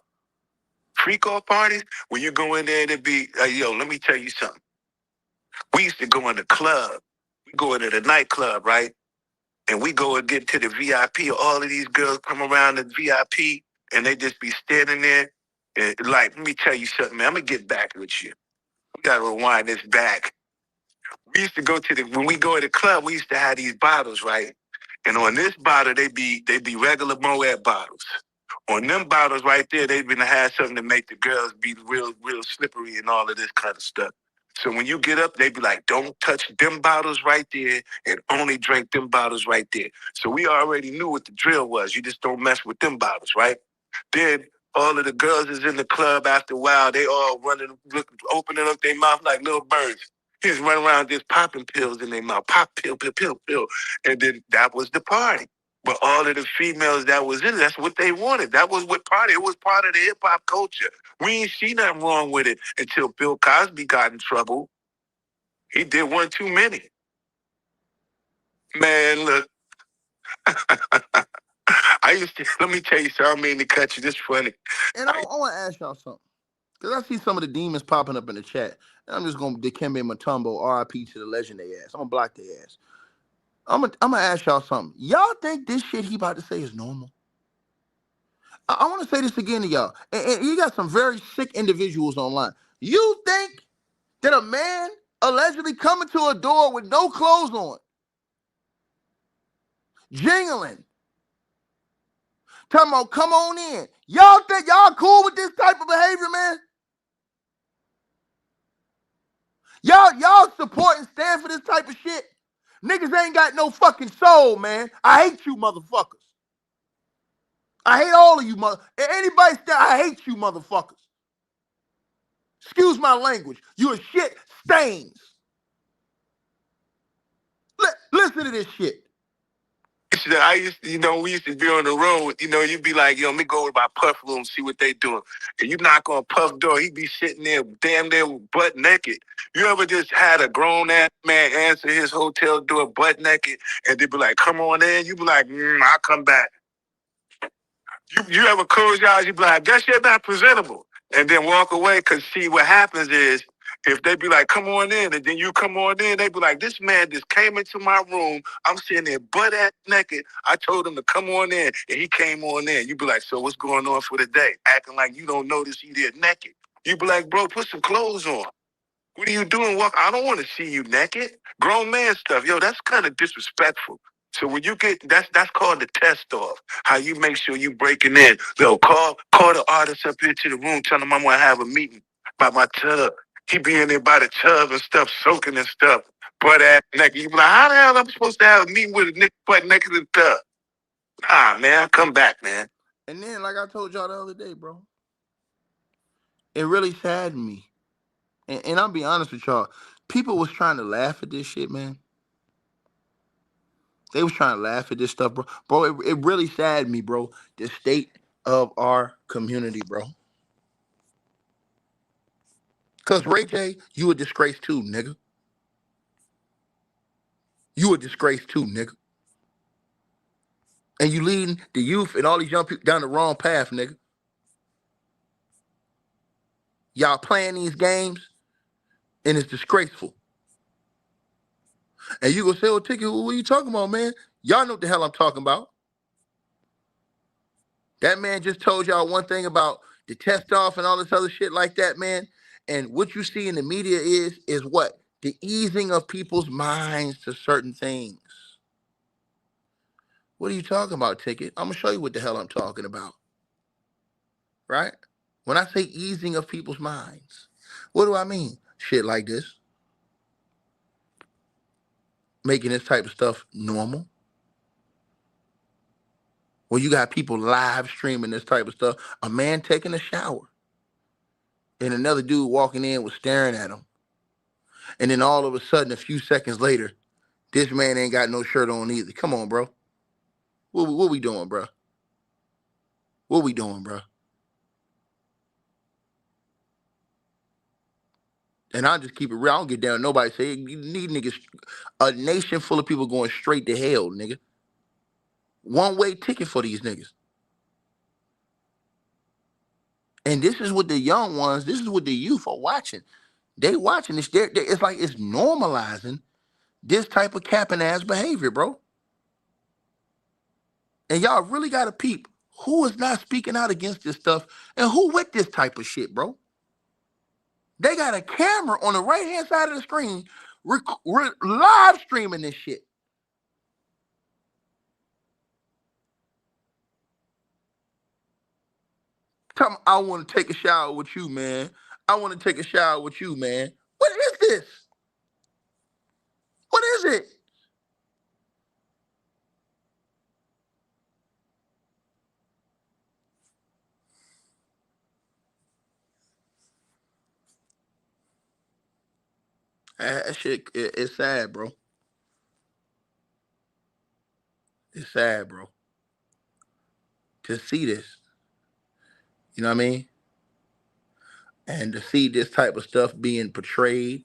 Freak off parties, when you go in there and it be, yo, let me tell you something. We used to go in the club. We go into the nightclub, right? And we go and get to the VIP. All of these girls come around the VIP and they just be standing there. And like, let me tell you something, man. I'm going to get back with you. We got to rewind this back. We used to go to when we go to the club, we used to have these bottles, right? And on this bottle, they be regular Moet bottles. On them bottles right there, they been to have something to make the girls be real slippery and all of this kind of stuff. So when you get up, they be like, don't touch them bottles right there and only drink them bottles right there. So we already knew what the drill was. You just don't mess with them bottles, right? Then all of the girls is in the club after a while. They all running, opening up their mouth like little birds. He's running around just popping pills in their mouth. Pop, pill, pill, pill, pill. And then that was the party. But all of the females that was in it, that's what they wanted. That was what party. It was part of the hip-hop culture. We ain't see nothing wrong with it until Bill Cosby got in trouble. He did one too many. Man, look. Let me tell you something. I mean to cut you. This funny. And I want to ask y'all something. Because I see some of the demons popping up in the chat. And I'm just going to Dikembe Mutombo, RIP to the legend they ass. I'm going to block their ass. I'm going to ask y'all something. Y'all think this shit he about to say is normal? I want to say this again to y'all. And you got some very sick individuals online. You think that a man allegedly coming to a door with no clothes on, jingling, talking about come on in. Y'all think y'all cool with this type of behavior, man? Y'all support and stand for this type of shit? Niggas ain't got no fucking soul, man. I hate you motherfuckers. I hate all of you anybody I hate you motherfuckers. Excuse my language. You a shit stains. Listen to this shit. I used to, we used to be on the road, you'd be like, let me go to my Puff room, see what they doing. And you knock on Puff door, he'd be sitting there damn near butt naked. You ever just had a grown-ass man answer his hotel door butt naked, and they'd be like, come on in? You be like, I'll come back. You ever close your eyes, you be like, I guess you're not presentable. And then walk away, because see, what happens is, if they be like, come on in, and then you come on in, they be like, this man just came into my room. I'm sitting there butt-ass naked. I told him to come on in, and he came on in. You be like, so what's going on for the day? Acting like you don't notice he there naked. You be like, bro, put some clothes on. What are you doing? I don't want to see you naked. Grown man stuff. Yo, that's kind of disrespectful. So when you get, that's called the test off. How you make sure you breaking in. Yo, call the artist up here to the room. Tell him I'm going to have a meeting about my tub. He be in there by the tub and stuff, soaking and stuff. Butt ass naked. You be like, how the hell am I supposed to have a meeting with a nigga butt naked in the tub? Nah, man, come back, man. And then, like I told y'all the other day, bro, it really saddened me. And I'll be honest with y'all, people was trying to laugh at this shit, man. They was trying to laugh at this stuff, bro. Bro, it really saddened me, bro. The state of our community, bro. Because Ray J, you a disgrace too, nigga. You a disgrace too, nigga. And you leading the youth and all these young people down the wrong path, nigga. Y'all playing these games, and it's disgraceful. And you gonna say, oh, Ticket, what are you talking about, man? Y'all know what the hell I'm talking about. That man just told y'all one thing about the test off and all this other shit like that, man. And what you see in the media is what? The easing of people's minds to certain things. What are you talking about, Ticket? I'm gonna show you what the hell I'm talking about. Right? When I say easing of people's minds, what do I mean? Shit like this. Making this type of stuff normal. When you got people live streaming this type of stuff, a man taking a shower and another dude walking in was staring at him. And then all of a sudden, a few seconds later, this man ain't got no shirt on either. Come on, bro. What we doing, bro? What we doing, bro? And I'll just keep it real. I don't get down. Nobody say you need niggas. A nation full of people going straight to hell, nigga. One-way ticket for these niggas. And this is what the young ones, this is what the youth are watching. They watching this. It's like it's normalizing this type of capping ass behavior, bro. And y'all really got to peep who is not speaking out against this stuff and who with this type of shit, bro. They got a camera on the right-hand side of the screen live streaming this shit. Tell me, I want to take a shower with you, man. I want to take a shower with you, man. What is this? What is it? That shit, it's sad, bro. It's sad, bro. To see this, you know what I mean? And to see this type of stuff being portrayed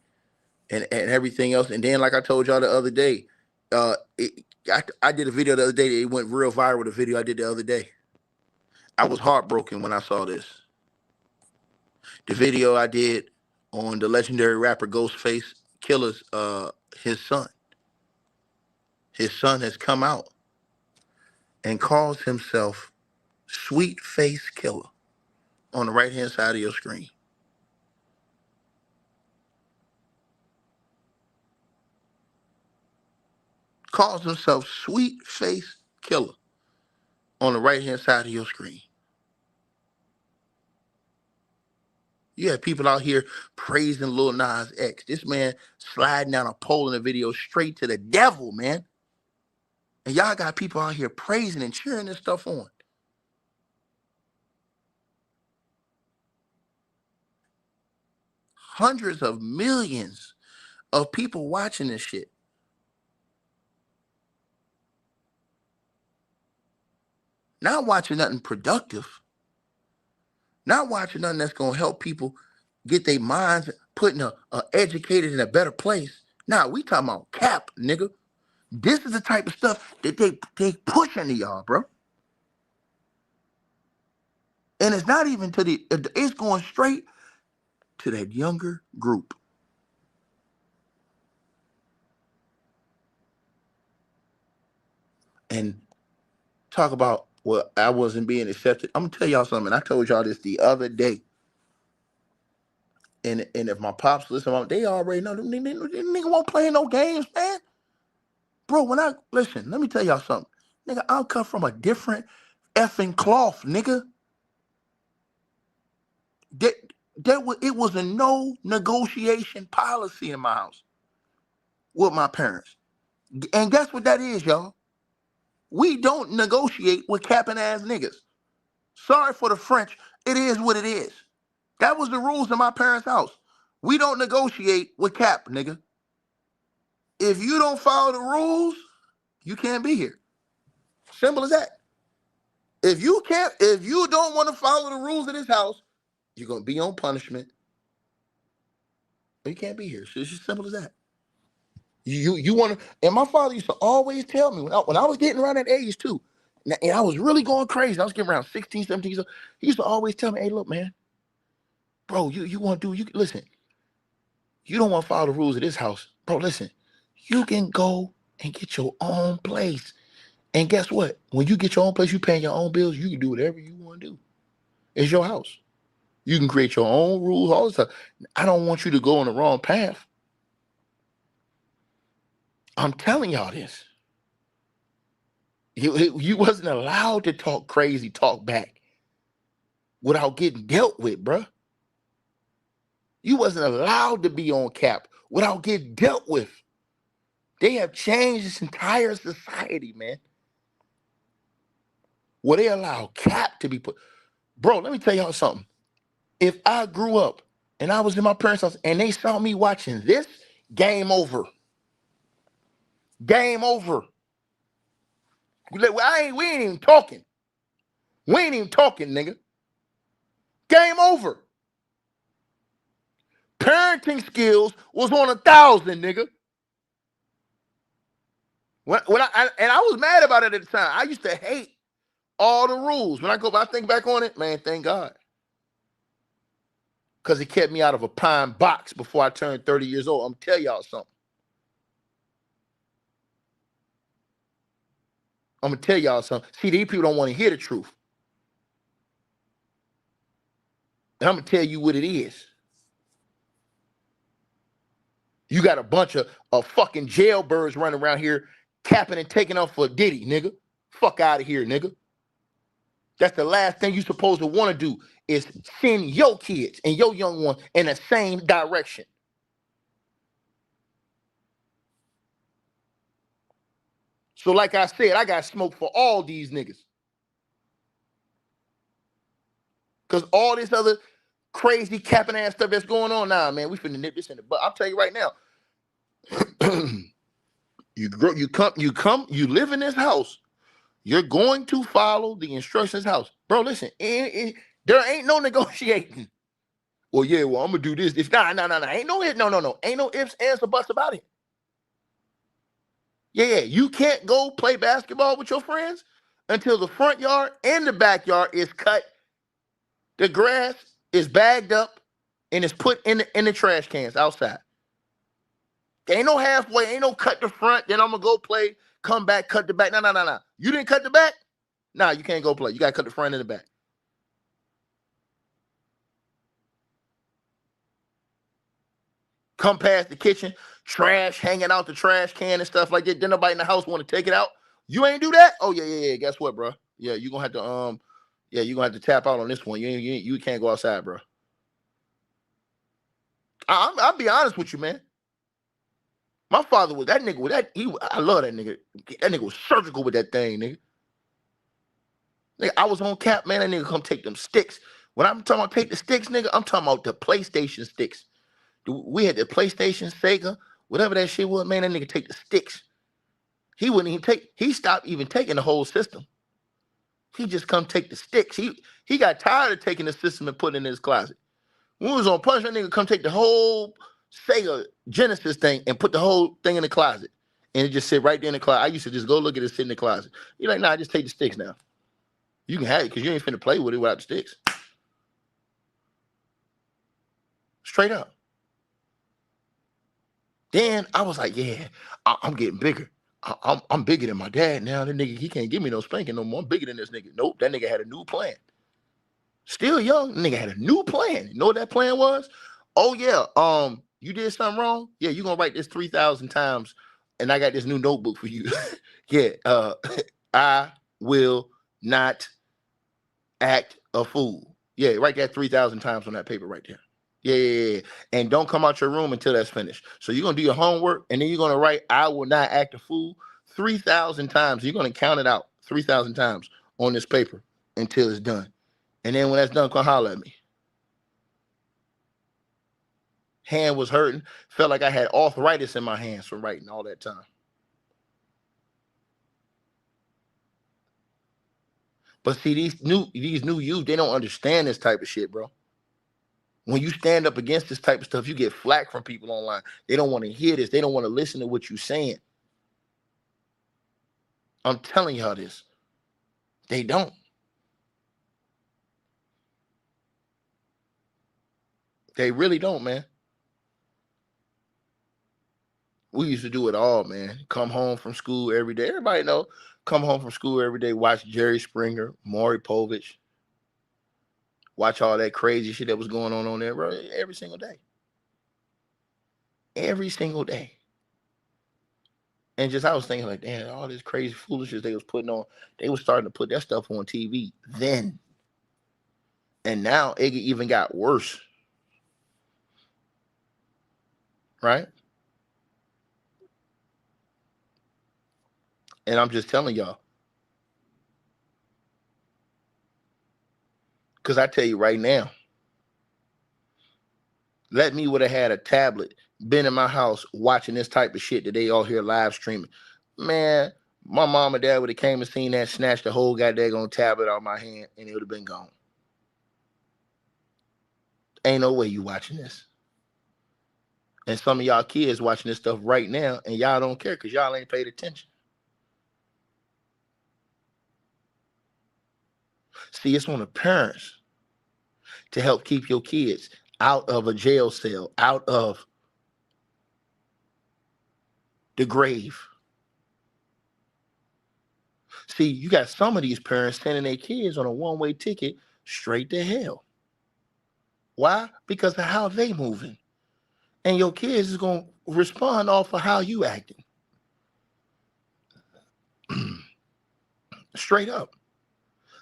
and everything else. And then, like I told y'all the other day, I did a video the other day that it went real viral, the video I did the other day. I was heartbroken when I saw this. The video I did on the legendary rapper Ghostface Killer's his son. His son has come out and calls himself Sweet Face Killer on the right-hand side of your screen. Calls himself Sweet Face Killer on the right-hand side of your screen. You have people out here praising Lil Nas X. This man sliding down a pole in a video straight to the devil, man. And y'all got people out here praising and cheering this stuff on. Hundreds of millions of people watching this shit. Not watching nothing productive. Not watching nothing that's going to help people get their minds put in a educated in a better place. Nah, we talking about cap, nigga. This is the type of stuff that they pushing to y'all, bro. And it's not even to it's going straight to that younger group. And talk about, well, I wasn't being accepted. I'm going to tell y'all something. I told y'all this the other day. And if my pops listen, they already know. Them nigga won't play no games, man. Bro, listen, let me tell y'all something. Nigga, I'll come from a different effing cloth, nigga. It was a no negotiation policy in my house with my parents. And guess what that is, y'all? We don't negotiate with capping ass niggas. Sorry for the French. It is what it is. That was the rules in my parents' house. We don't negotiate with cap, nigga. If you don't follow the rules, you can't be here. Simple as that. If you don't want to follow the rules of this house, you're gonna be on punishment. Or you can't be here. It's just simple as that. You want to, and my father used to always tell me when I was getting around that age too, and I was really going crazy. I was getting around 16, 17 years old. He used to always tell me, hey, look, man, bro, you want to listen, you don't want to follow the rules of this house. Bro, listen, you can go and get your own place. And guess what? When you get your own place, you paying your own bills, you can do whatever you want to do. It's your house. You can create your own rules, all this stuff. I don't want you to go on the wrong path. I'm telling y'all this. You wasn't allowed to talk crazy, talk back without getting dealt with, bruh. You wasn't allowed to be on cap without getting dealt with. They have changed this entire society, man. where they allow cap to be put. Bro, let me tell y'all something. If I grew up and I was in my parents' house and they saw me watching this, game over. Game over. We ain't even talking. We ain't even talking, nigga. Game over. Parenting skills was on 1,000, nigga. When I was mad about it at the time. I used to hate all the rules. When I think back on it, man, thank God. Because it kept me out of a pine box before I turned 30 years old. I'm tell y'all something. I'm going to tell y'all something. See, these people don't want to hear the truth. And I'm going to tell you what it is. You got a bunch of fucking jailbirds running around here capping and taking off for Diddy, nigga. Fuck out of here, nigga. That's the last thing you supposed to want to do is send your kids and your young one in the same direction. So like I said, I got smoke for all these niggas. Because all this other crazy capping ass stuff that's going on now, man, we finna nip this in the butt. I'll tell you right now. You live in this house. You're going to follow the instructions house. Bro, listen, there ain't no negotiating. Well, yeah, well, I'm gonna do this. If nah. Ain't no Ain't no ifs, ands, or buts about it. Yeah. You can't go play basketball with your friends until the front yard and the backyard is cut. The grass is bagged up and is put in the trash cans outside. Ain't no halfway, ain't no cut the front, then I'm gonna go play, come back, cut the back. No. You didn't cut the back? Nah, you can't go play. You gotta cut the front and the back. Come past the kitchen, trash hanging out the trash can and stuff like that. Then nobody in the house want to take it out. You ain't do that? Oh, yeah. Guess what, bro? Yeah, you're gonna have to you're gonna have to tap out on this one. You can't go outside, bro. I'll be honest with you, man. My father was that nigga with that. I love that nigga. That nigga was surgical with that thing, nigga. Nigga, I was on cap, man. That nigga come take them sticks. When I'm talking about take the sticks, nigga, I'm talking about the PlayStation sticks. We had the PlayStation, Sega, whatever that shit was, man. That nigga take the sticks. He wouldn't even take. He stopped even taking the whole system. He just come take the sticks. He got tired of taking the system and putting it in his closet. When we was on punch, that nigga come take the whole Sega Genesis thing and put the whole thing in the closet. And it just sit right there in the closet. I used to just go look at it sit in the closet. You're like, nah, just take the sticks now. You can have it because you ain't finna play with it without the sticks. Straight up. Then I was like, yeah, I'm getting bigger. I'm bigger than my dad now. That nigga, he can't give me no spanking no more. I'm bigger than this nigga. Nope, that nigga had a new plan. Still young, nigga had a new plan. You know what that plan was? Oh yeah, you did something wrong? Yeah, you gonna write this 3,000 times, and I got this new notebook for you. Yeah, I will not act a fool. Yeah, write that 3,000 times on that paper right there. Yeah. And don't come out your room until that's finished. So you're gonna do your homework, and then you're gonna write "I will not act a fool" 3,000 times. You're gonna count it out 3,000 times on this paper until it's done. And then when that's done, come holler at me. Hand was hurting. Felt like I had arthritis in my hands from writing all that time. But see, these new youth, they don't understand this type of shit, bro. When you stand up against this type of stuff, you get flack from people online. They don't want to hear this. They don't want to listen to what you're saying. I'm telling y'all this. They don't. They really don't, man. We used to do it all, man. Come home from school every day. Everybody know. Come home from school every day. Watch Jerry Springer, Maury Povich. Watch all that crazy shit that was going on there, bro. Every single day. Every single day. And just I was thinking like, damn, all this crazy foolishness they was putting on. They was starting to put that stuff on TV then. And now it even got worse. Right? And I'm just telling y'all, Because I tell you right now, let me would have had a tablet, been in my house watching this type of shit that they all here live streaming. Man, my mom and dad would have came and seen that, snatched the whole goddamn tablet out of my hand, and it would have been gone. Ain't no way you watching this. And some of y'all kids watching this stuff right now, and y'all don't care because y'all ain't paid attention. See, it's on the parents to help keep your kids out of a jail cell, out of the grave. See, you got some of these parents sending their kids on a one-way ticket straight to hell. Why? Because of how they moving. And your kids is going to respond off of how you acting. Straight up.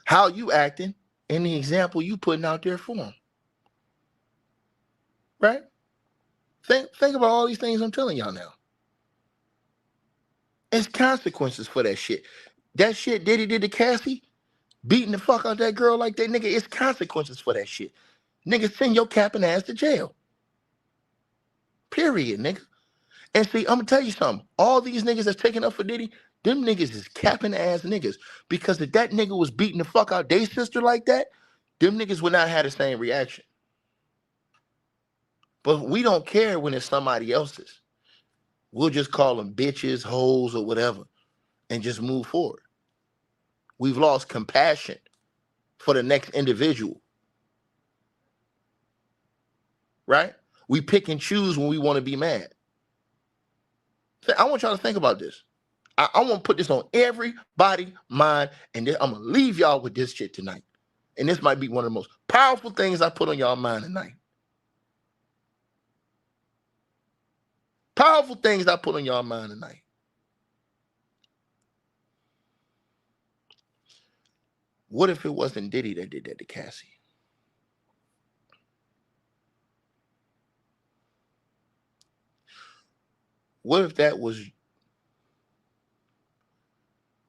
How you acting and the example you putting out there for them. Right? Think about all these things I'm telling y'all now. It's consequences for that shit. That shit Diddy did to Cassie, beating the fuck out that girl like that, nigga, it's consequences for that shit. Nigga, send your capping ass to jail. Period, nigga. And see, I'm gonna tell you something. All these niggas that's taking up for Diddy, them niggas is capping ass niggas. Because if that nigga was beating the fuck out their sister like that, them niggas would not have the same reaction. But we don't care when it's somebody else's. We'll just call them bitches, hoes, or whatever, and just move forward. We've lost compassion for the next individual. Right? We pick and choose when we want to be mad. I want y'all to think about this. I want to put this on everybody's mind, and I'm going to leave y'all with this shit tonight. And this might be one of the most powerful things I put on y'all mind tonight. Powerful things I put on y'all mind tonight. What if it wasn't Diddy that did that to Cassie? What if that was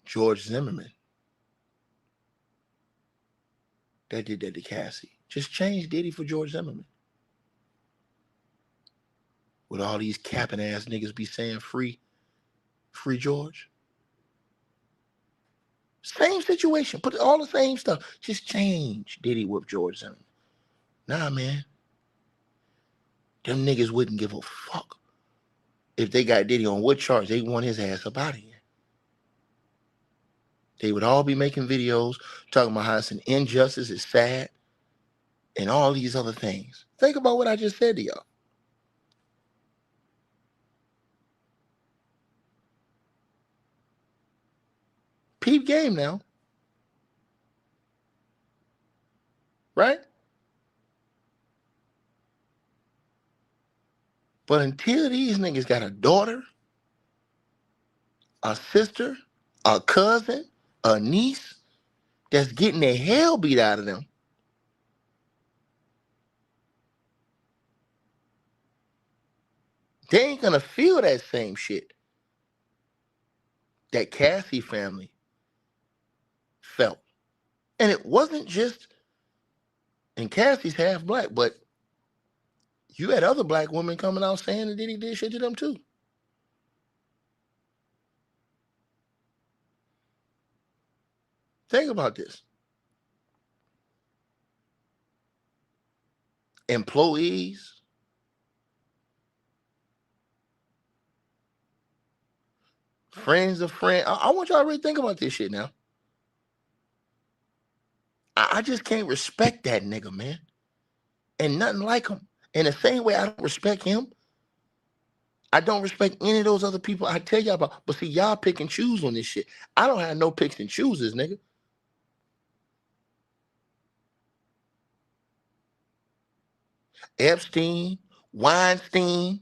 George Zimmerman that did that to Cassie? Just change Diddy for George Zimmerman. Would all these capping ass niggas be saying free George? Same situation. Put all the same stuff. Just change Diddy with George Zimmerman. Nah, man. Them niggas wouldn't give a fuck. If they got Diddy on what charge, they want his ass up out of here. They would all be making videos talking about how it's an injustice, it's sad, and all these other things. Think about what I just said to y'all. Peep game now. Right? But until these niggas got a daughter, a sister, a cousin, a niece that's getting their hell beat out of them, they ain't gonna feel that same shit that Cassie family felt. And it wasn't just, and Cassie's half black, but you had other black women coming out saying that Diddy did shit to them too. Think about this. Employees, friends of friends. I want y'all to really think about this shit now. I just can't respect that nigga, man. And nothing like him. In the same way I don't respect him, I don't respect any of those other people I tell y'all about. But see, y'all pick and choose on this shit. I don't have no picks and chooses, nigga. Epstein, Weinstein,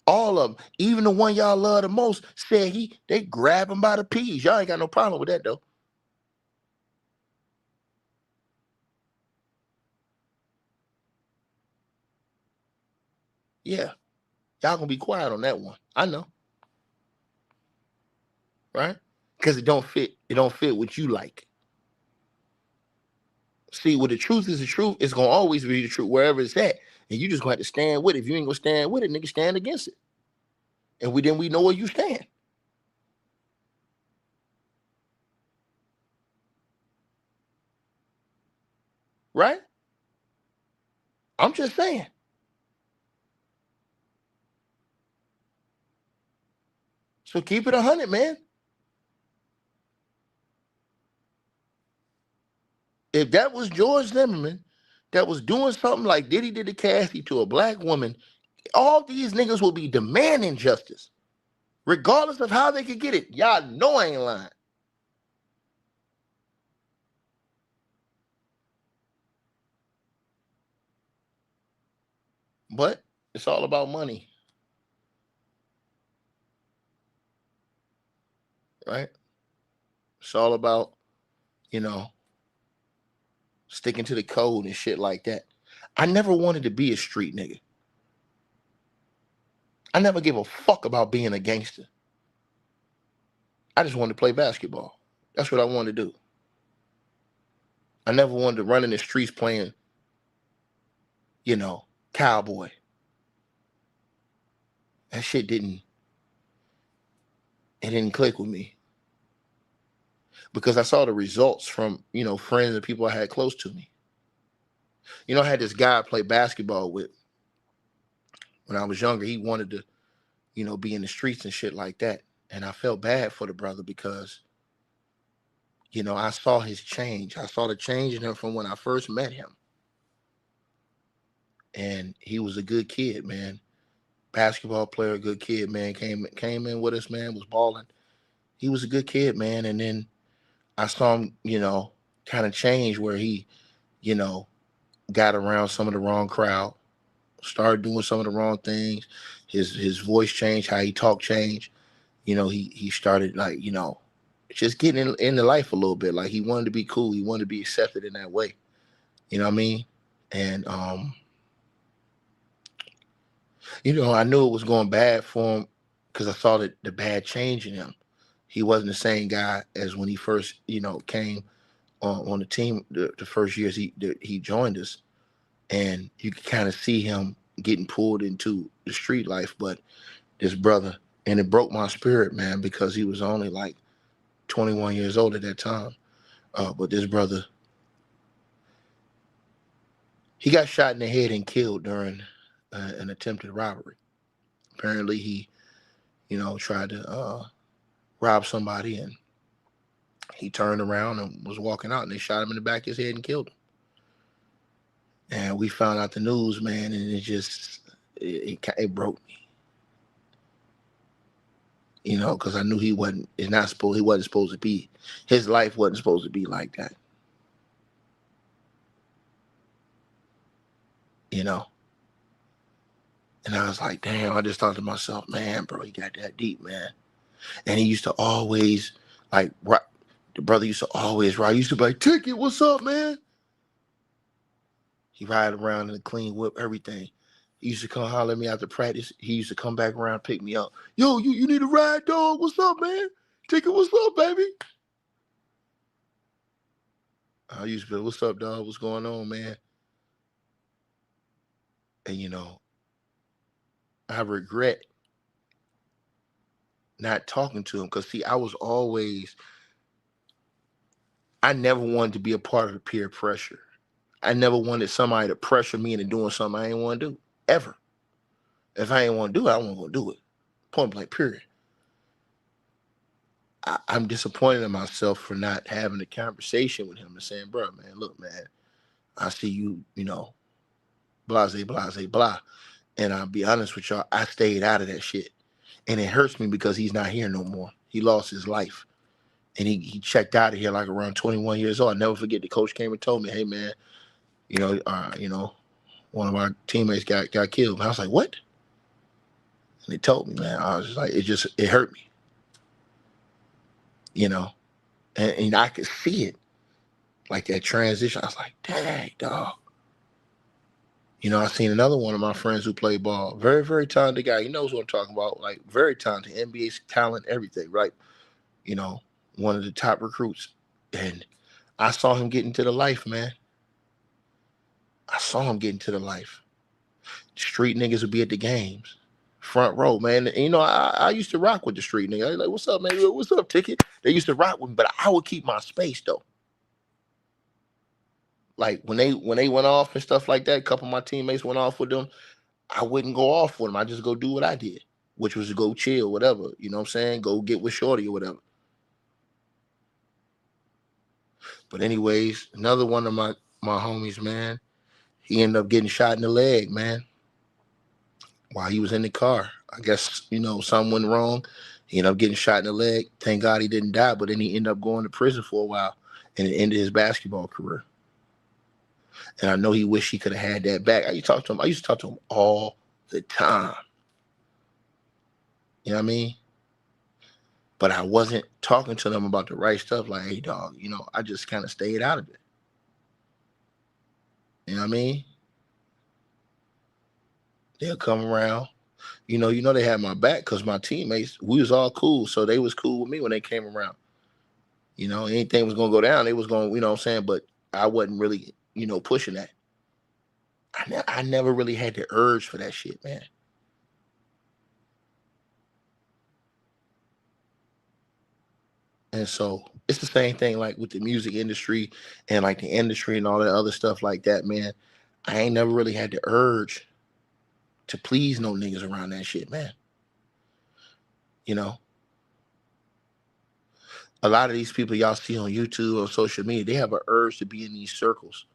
all of them, even the one y'all love the most, said they grab him by the peas. Y'all ain't got no problem with that, though. Yeah. Y'all gonna be quiet on that one. I know. Right? Because it don't fit what you like. See, what the truth is, the truth. It's gonna always be the truth wherever it's at, and you just gonna have to stand with it. If you ain't gonna stand with it, nigga, stand against it. And we know where you stand. Right? I'm just saying. So keep it 100, man. If that was George Zimmerman that was doing something like Diddy did to Cassie to a black woman, all these niggas will be demanding justice, regardless of how they could get it. Y'all know I ain't lying. But it's all about money, right? It's all about, you know, sticking to the code and shit like that. I never wanted to be a street nigga. I never gave a fuck about being a gangster. I just wanted to play basketball. That's what I wanted to do. I never wanted to run in the streets playing, cowboy. That shit didn't click with me. Because I saw the results from, friends and people I had close to me. I had this guy I played basketball with when I was younger. He wanted to, be in the streets and shit like that. And I felt bad for the brother because, I saw his change. I saw the change in him from when I first met him. And he was a good kid, man. Basketball player, good kid, man. Came in with us, man, was balling. He was a good kid, man. And then I saw him, kind of change where he, got around some of the wrong crowd, started doing some of the wrong things. His voice changed, how he talked changed. He started like, just getting into life a little bit. Like he wanted to be cool. He wanted to be accepted in that way. You know what I mean? And I knew it was going bad for him because I saw the bad change in him. He wasn't the same guy as when he first, came on the team the first years he joined us. And you could kind of see him getting pulled into the street life. But this brother, and it broke my spirit, man, because he was only like 21 years old at that time. But this brother, he got shot in the head and killed during an attempted robbery. Apparently he, tried to rob somebody, and he turned around and was walking out, and they shot him in the back of his head and killed him. And we found out the news, man, and it broke me. Because I knew he wasn't supposed to be, his life wasn't supposed to be like that. And I was like, damn, I just thought to myself, man, bro, he got that deep, man. And he used to always, like, the brother used to always ride. He used to be like, Ticket, what's up, man? He ride around in a clean whip, everything. He used to come holler at me after practice. He used to come back around, pick me up. Yo, you need a ride, dog? What's up, man? Ticket, what's up, baby? I used to be, what's up, dog? What's going on, man? And, I regret not talking to him because, see, I never wanted to be a part of the peer pressure. I never wanted somebody to pressure me into doing something I didn't want to do, ever. If I didn't want to do it, I wasn't going to do it. Point blank, period. I'm disappointed in myself for not having a conversation with him and saying, bro, man, look, man, I see you, blase, blase, blah. And I'll be honest with y'all, I stayed out of that shit. And it hurts me because he's not here no more. He lost his life. And he checked out of here like around 21 years old. I'll never forget, the coach came and told me, hey, man, one of our teammates got killed. And I was like, what? And they told me, man. I was just like, it hurt me. And I could see it. Like that transition. I was like, dang, dog. I seen another one of my friends who played ball. Very, very talented guy. He knows what I'm talking about. Like, very talented. NBA talent, everything, right? One of the top recruits. And I saw him get into the life, man. saw him get into the life. Street niggas would be at the games, front row, man. And, you know, I used to rock with the street niggas. I was like, what's up, man? What's up, Ticket? They used to rock with me, but I would keep my space though. Like when they went off and stuff like that, a couple of my teammates went off with them. I wouldn't go off with them. I just go do what I did, which was to go chill, whatever. You know what I'm saying? Go get with Shorty or whatever. But anyways, another one of my homies, man, he ended up getting shot in the leg, man, while he was in the car. I guess, you know, something went wrong. He ended up getting shot in the leg. Thank God he didn't die, but then he ended up going to prison for a while, and it ended his basketball career. And I know he wished he could have had that back. I used to talk to him all the time. You know what I mean? But I wasn't talking to them about the right stuff. Like, hey, dog, you know, I just kind of stayed out of it. You know what I mean? They'll come around. You know, they had my back because my teammates, we was all cool. So they was cool with me when they came around. You know, anything was going to go down, they was going, you know what I'm saying? But I wasn't really, you know, pushing that. I never really had the urge for that shit, man. And so it's the same thing like with the music industry and like the industry and all that other stuff like that, man. I ain't never really had the urge to please no niggas around that shit, man. You know, a lot of these people y'all see on YouTube or social media, they have an urge to be in these circles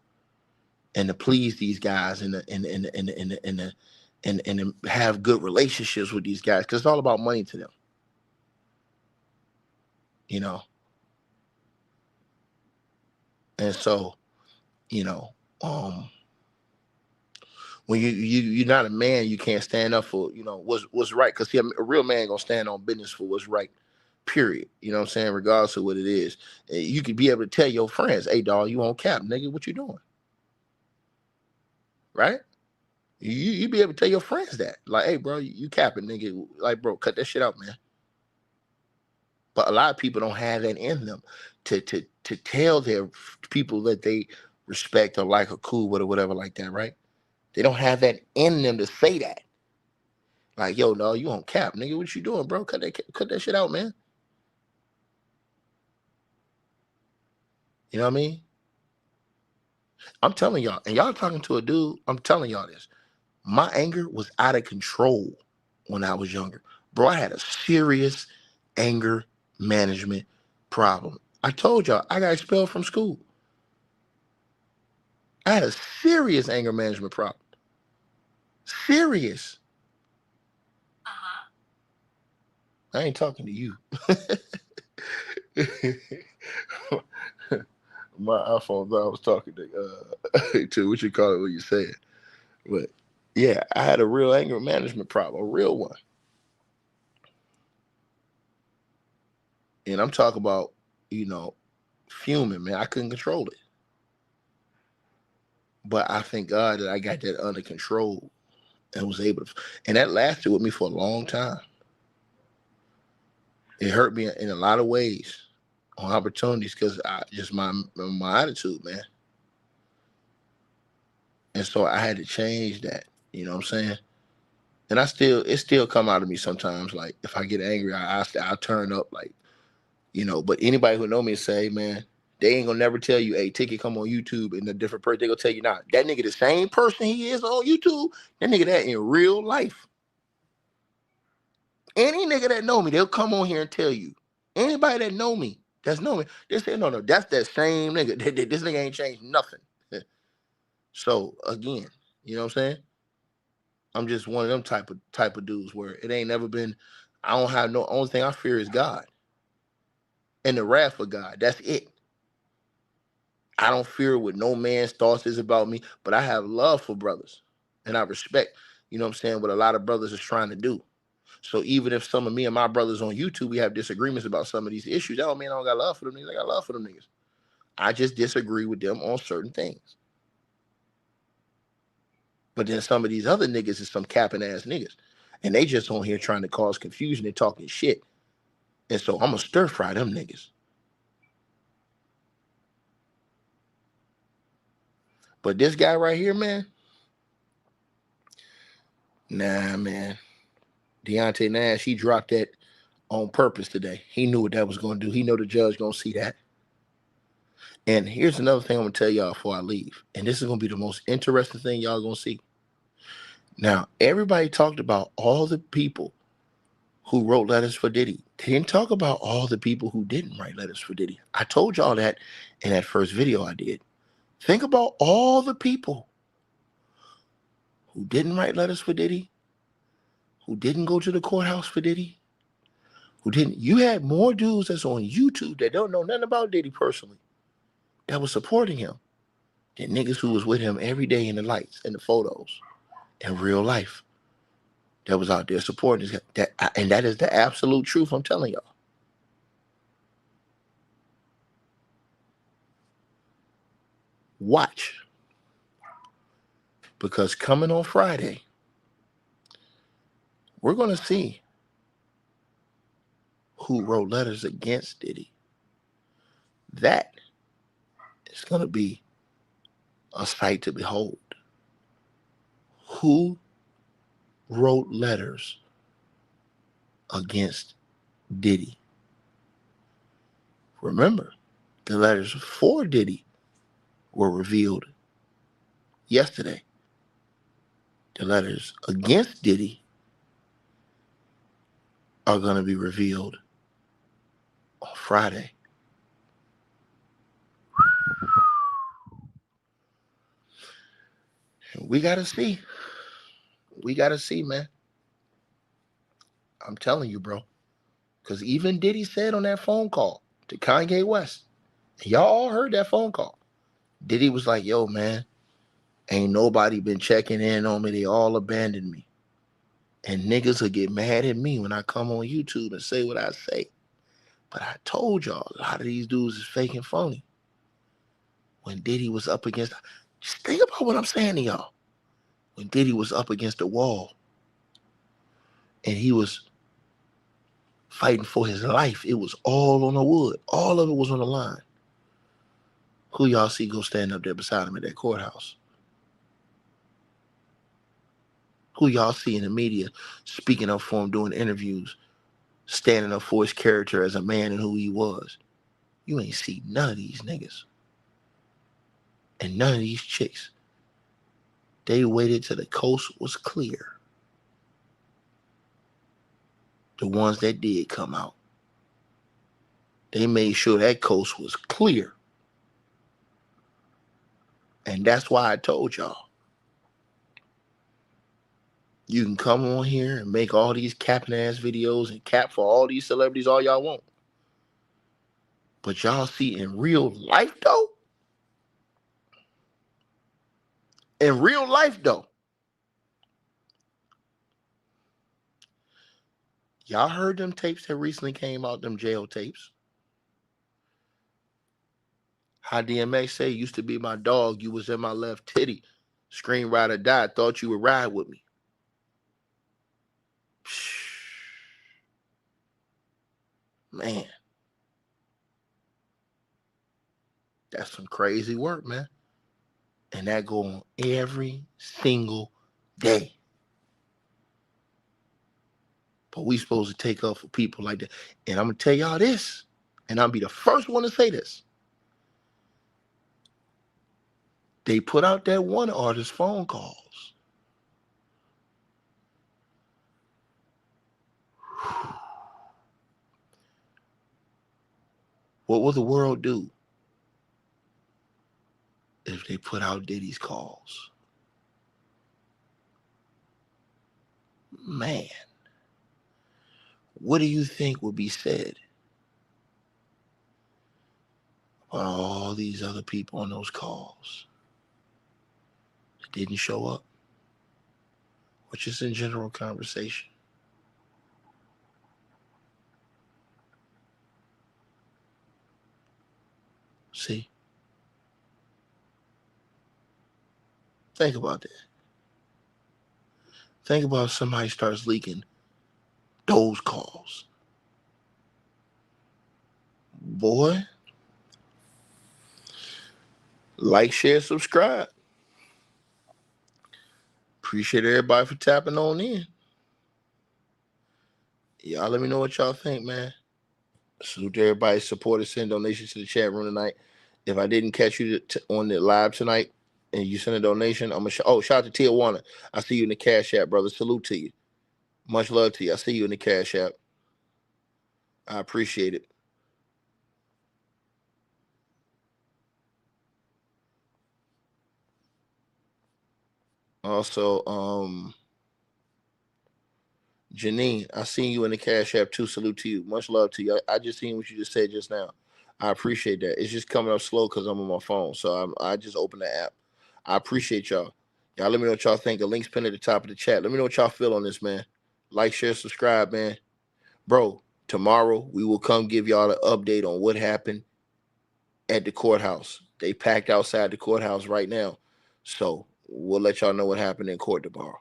and to please these guys and have good relationships with these guys because it's all about money to them. You know, and so, you know, when you're not a man, you can't stand up for, you know, what's right. Because a real man gonna stand on business for what's right, period. You know what I'm saying? Regardless of what it is. You could be able to tell your friends, hey, dog, you on cap, nigga, what you doing? Right? You be able to tell your friends that. Like, hey, bro, you capping, nigga. Like, bro, cut that shit out, man. But a lot of people don't have that in them to tell their people that they respect or like or cool with or whatever like that, right? They don't have that in them to say that. Like, yo, no, you on cap, nigga. What you doing, bro? Cut that shit out, man. You know what I mean? I'm telling y'all, and y'all talking to a dude, I'm telling y'all this. My anger was out of control when I was younger. Bro, I had a serious anger management problem. I told y'all, I got expelled from school. I had a serious anger management problem. Serious. I ain't talking to you. My iPhone thought I was talking to what you call it when you say it. But yeah, I had a real anger management problem, a real one. And I'm talking about, you know, fuming, man. I couldn't control it. But I thank God that I got that under control and was able to, and that lasted with me for a long time. It hurt me in a lot of ways on opportunities because I just my attitude, man. And so I had to change that. You know what I'm saying? And it still come out of me sometimes. Like if I get angry, I'll turn up, like, you know. But anybody who know me say, man, they ain't gonna never tell you, hey, Ticket come on YouTube and a different person. They gonna tell you, nah, that nigga the same person he is on YouTube. That nigga that in real life. Any nigga that know me, they'll come on here and tell you. Anybody that know me, they say, no, that's that same nigga. This nigga ain't changed nothing. So again, you know what I'm saying? I'm just one of them type of dudes where it ain't never been. I don't have no. Only thing I fear is God and the wrath of God. That's it. I don't fear what no man's thoughts is about me, but I have love for brothers and I respect. You know what I'm saying? What a lot of brothers is trying to do. So even if some of me and my brothers on YouTube, we have disagreements about some of these issues, that don't mean I don't got love for them niggas. I got love for them niggas. I just disagree with them on certain things. But then some of these other niggas is some capping ass niggas. And they just on here trying to cause confusion and talking shit. And so I'm going to stir fry them niggas. But this guy right here, man, nah, man. Deontay Nash, he dropped that on purpose today. He knew what that was going to do. He know the judge going to see that. And here's another thing I'm going to tell y'all before I leave. And this is going to be the most interesting thing y'all going to see. Now, everybody talked about all the people who wrote letters for Diddy. They didn't talk about all the people who didn't write letters for Diddy. I told y'all that in that first video I did. Think about all the people who didn't write letters for Diddy, who didn't go to the courthouse for Diddy, who didn't. You had more dudes that's on YouTube that don't know nothing about Diddy personally that was supporting him than niggas who was with him every day in the lights and the photos in real life that was out there supporting him. And that is the absolute truth, I'm telling y'all. Watch. Because coming on Friday, we're going to see who wrote letters against Diddy. That is going to be a sight to behold. Who wrote letters against Diddy? Remember, the letters for Diddy were revealed yesterday. The letters against Diddy are going to be revealed on Friday. We got to see. We got to see, man. I'm telling you, bro. Because even Diddy said on that phone call to Kanye West, and y'all all heard that phone call. Diddy was like, yo, man, ain't nobody been checking in on me. They all abandoned me. And niggas will get mad at me when I come on YouTube and say what I say. But I told y'all, a lot of these dudes is fake and phony. When Diddy was up against, just think about what I'm saying to y'all. When Diddy was up against the wall and he was fighting for his life, it was all on the wood. All of it was on the line. Who y'all see go stand up there beside him at that courthouse? Who y'all see in the media speaking up for him, doing interviews, standing up for his character as a man and who he was? You ain't see none of these niggas. And none of these chicks. They waited till the coast was clear. The ones that did come out. They made sure that coast was clear. And that's why I told y'all. You can come on here and make all these capping ass videos and cap for all these celebrities all y'all want. But y'all see in real life though? In real life though, y'all heard them tapes that recently came out, them jail tapes? How DMX say, used to be my dog, you was in my left titty. Scream ride or die, thought you would ride with me. Man. That's some crazy work, man. And that go on every single day. But we supposed to take up for people like that. And I'm going to tell y'all this, and I'll be the first one to say this. They put out that one artist phone calls. What will the world do if they put out Diddy's calls? Man, what do you think would be said about all these other people on those calls that didn't show up? Or just in general conversation? See? Think about that. Think about if somebody starts leaking those calls. Boy, like, share, subscribe. appreciate everybody for tapping on in. Y'all let me know what y'all think, man. Salute to everybody. Support and send donations to the chat room tonight. If I didn't catch you on the live tonight and you send a donation, I'm gonna shout out to Tijuana. I see you in the Cash App, brother. Salute to you. Much love to you. I see you in the Cash App. I appreciate it. Also, Janine, I seen you in the Cash App too. Salute to you. Much love to you. I just seen what you just said just now. I appreciate that. It's just coming up slow because I'm on my phone. So I just opened the app. I appreciate y'all. Y'all let me know what y'all think. The link's pinned at the top of the chat. Let me know what y'all feel on this, man. Like, share, subscribe, man. Bro, tomorrow we will come give y'all an update on what happened at the courthouse. They packed outside the courthouse right now. So we'll let y'all know what happened in court tomorrow.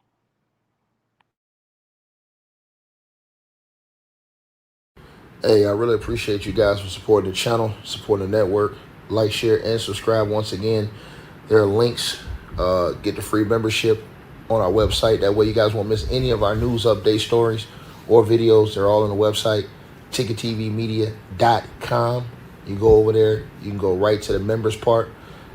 Hey, I really appreciate you guys for supporting the channel, supporting the network. Like, share, and subscribe once again. There are links. Get the free membership on our website. That way you guys won't miss any of our news update stories or videos. They're all on the website, ticketvmedia.com. You go over there. You can go right to the members part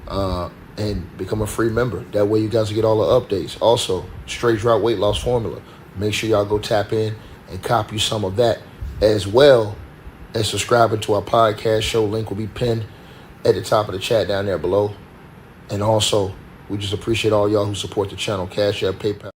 and become a free member. That way you guys will get all the updates. Also, straight drop weight loss formula. Make sure y'all go tap in and copy some of that, as well as subscribing to our podcast show. Link will be pinned at the top of the chat down there below. And also, we just appreciate all y'all who support the channel. Cash App, PayPal.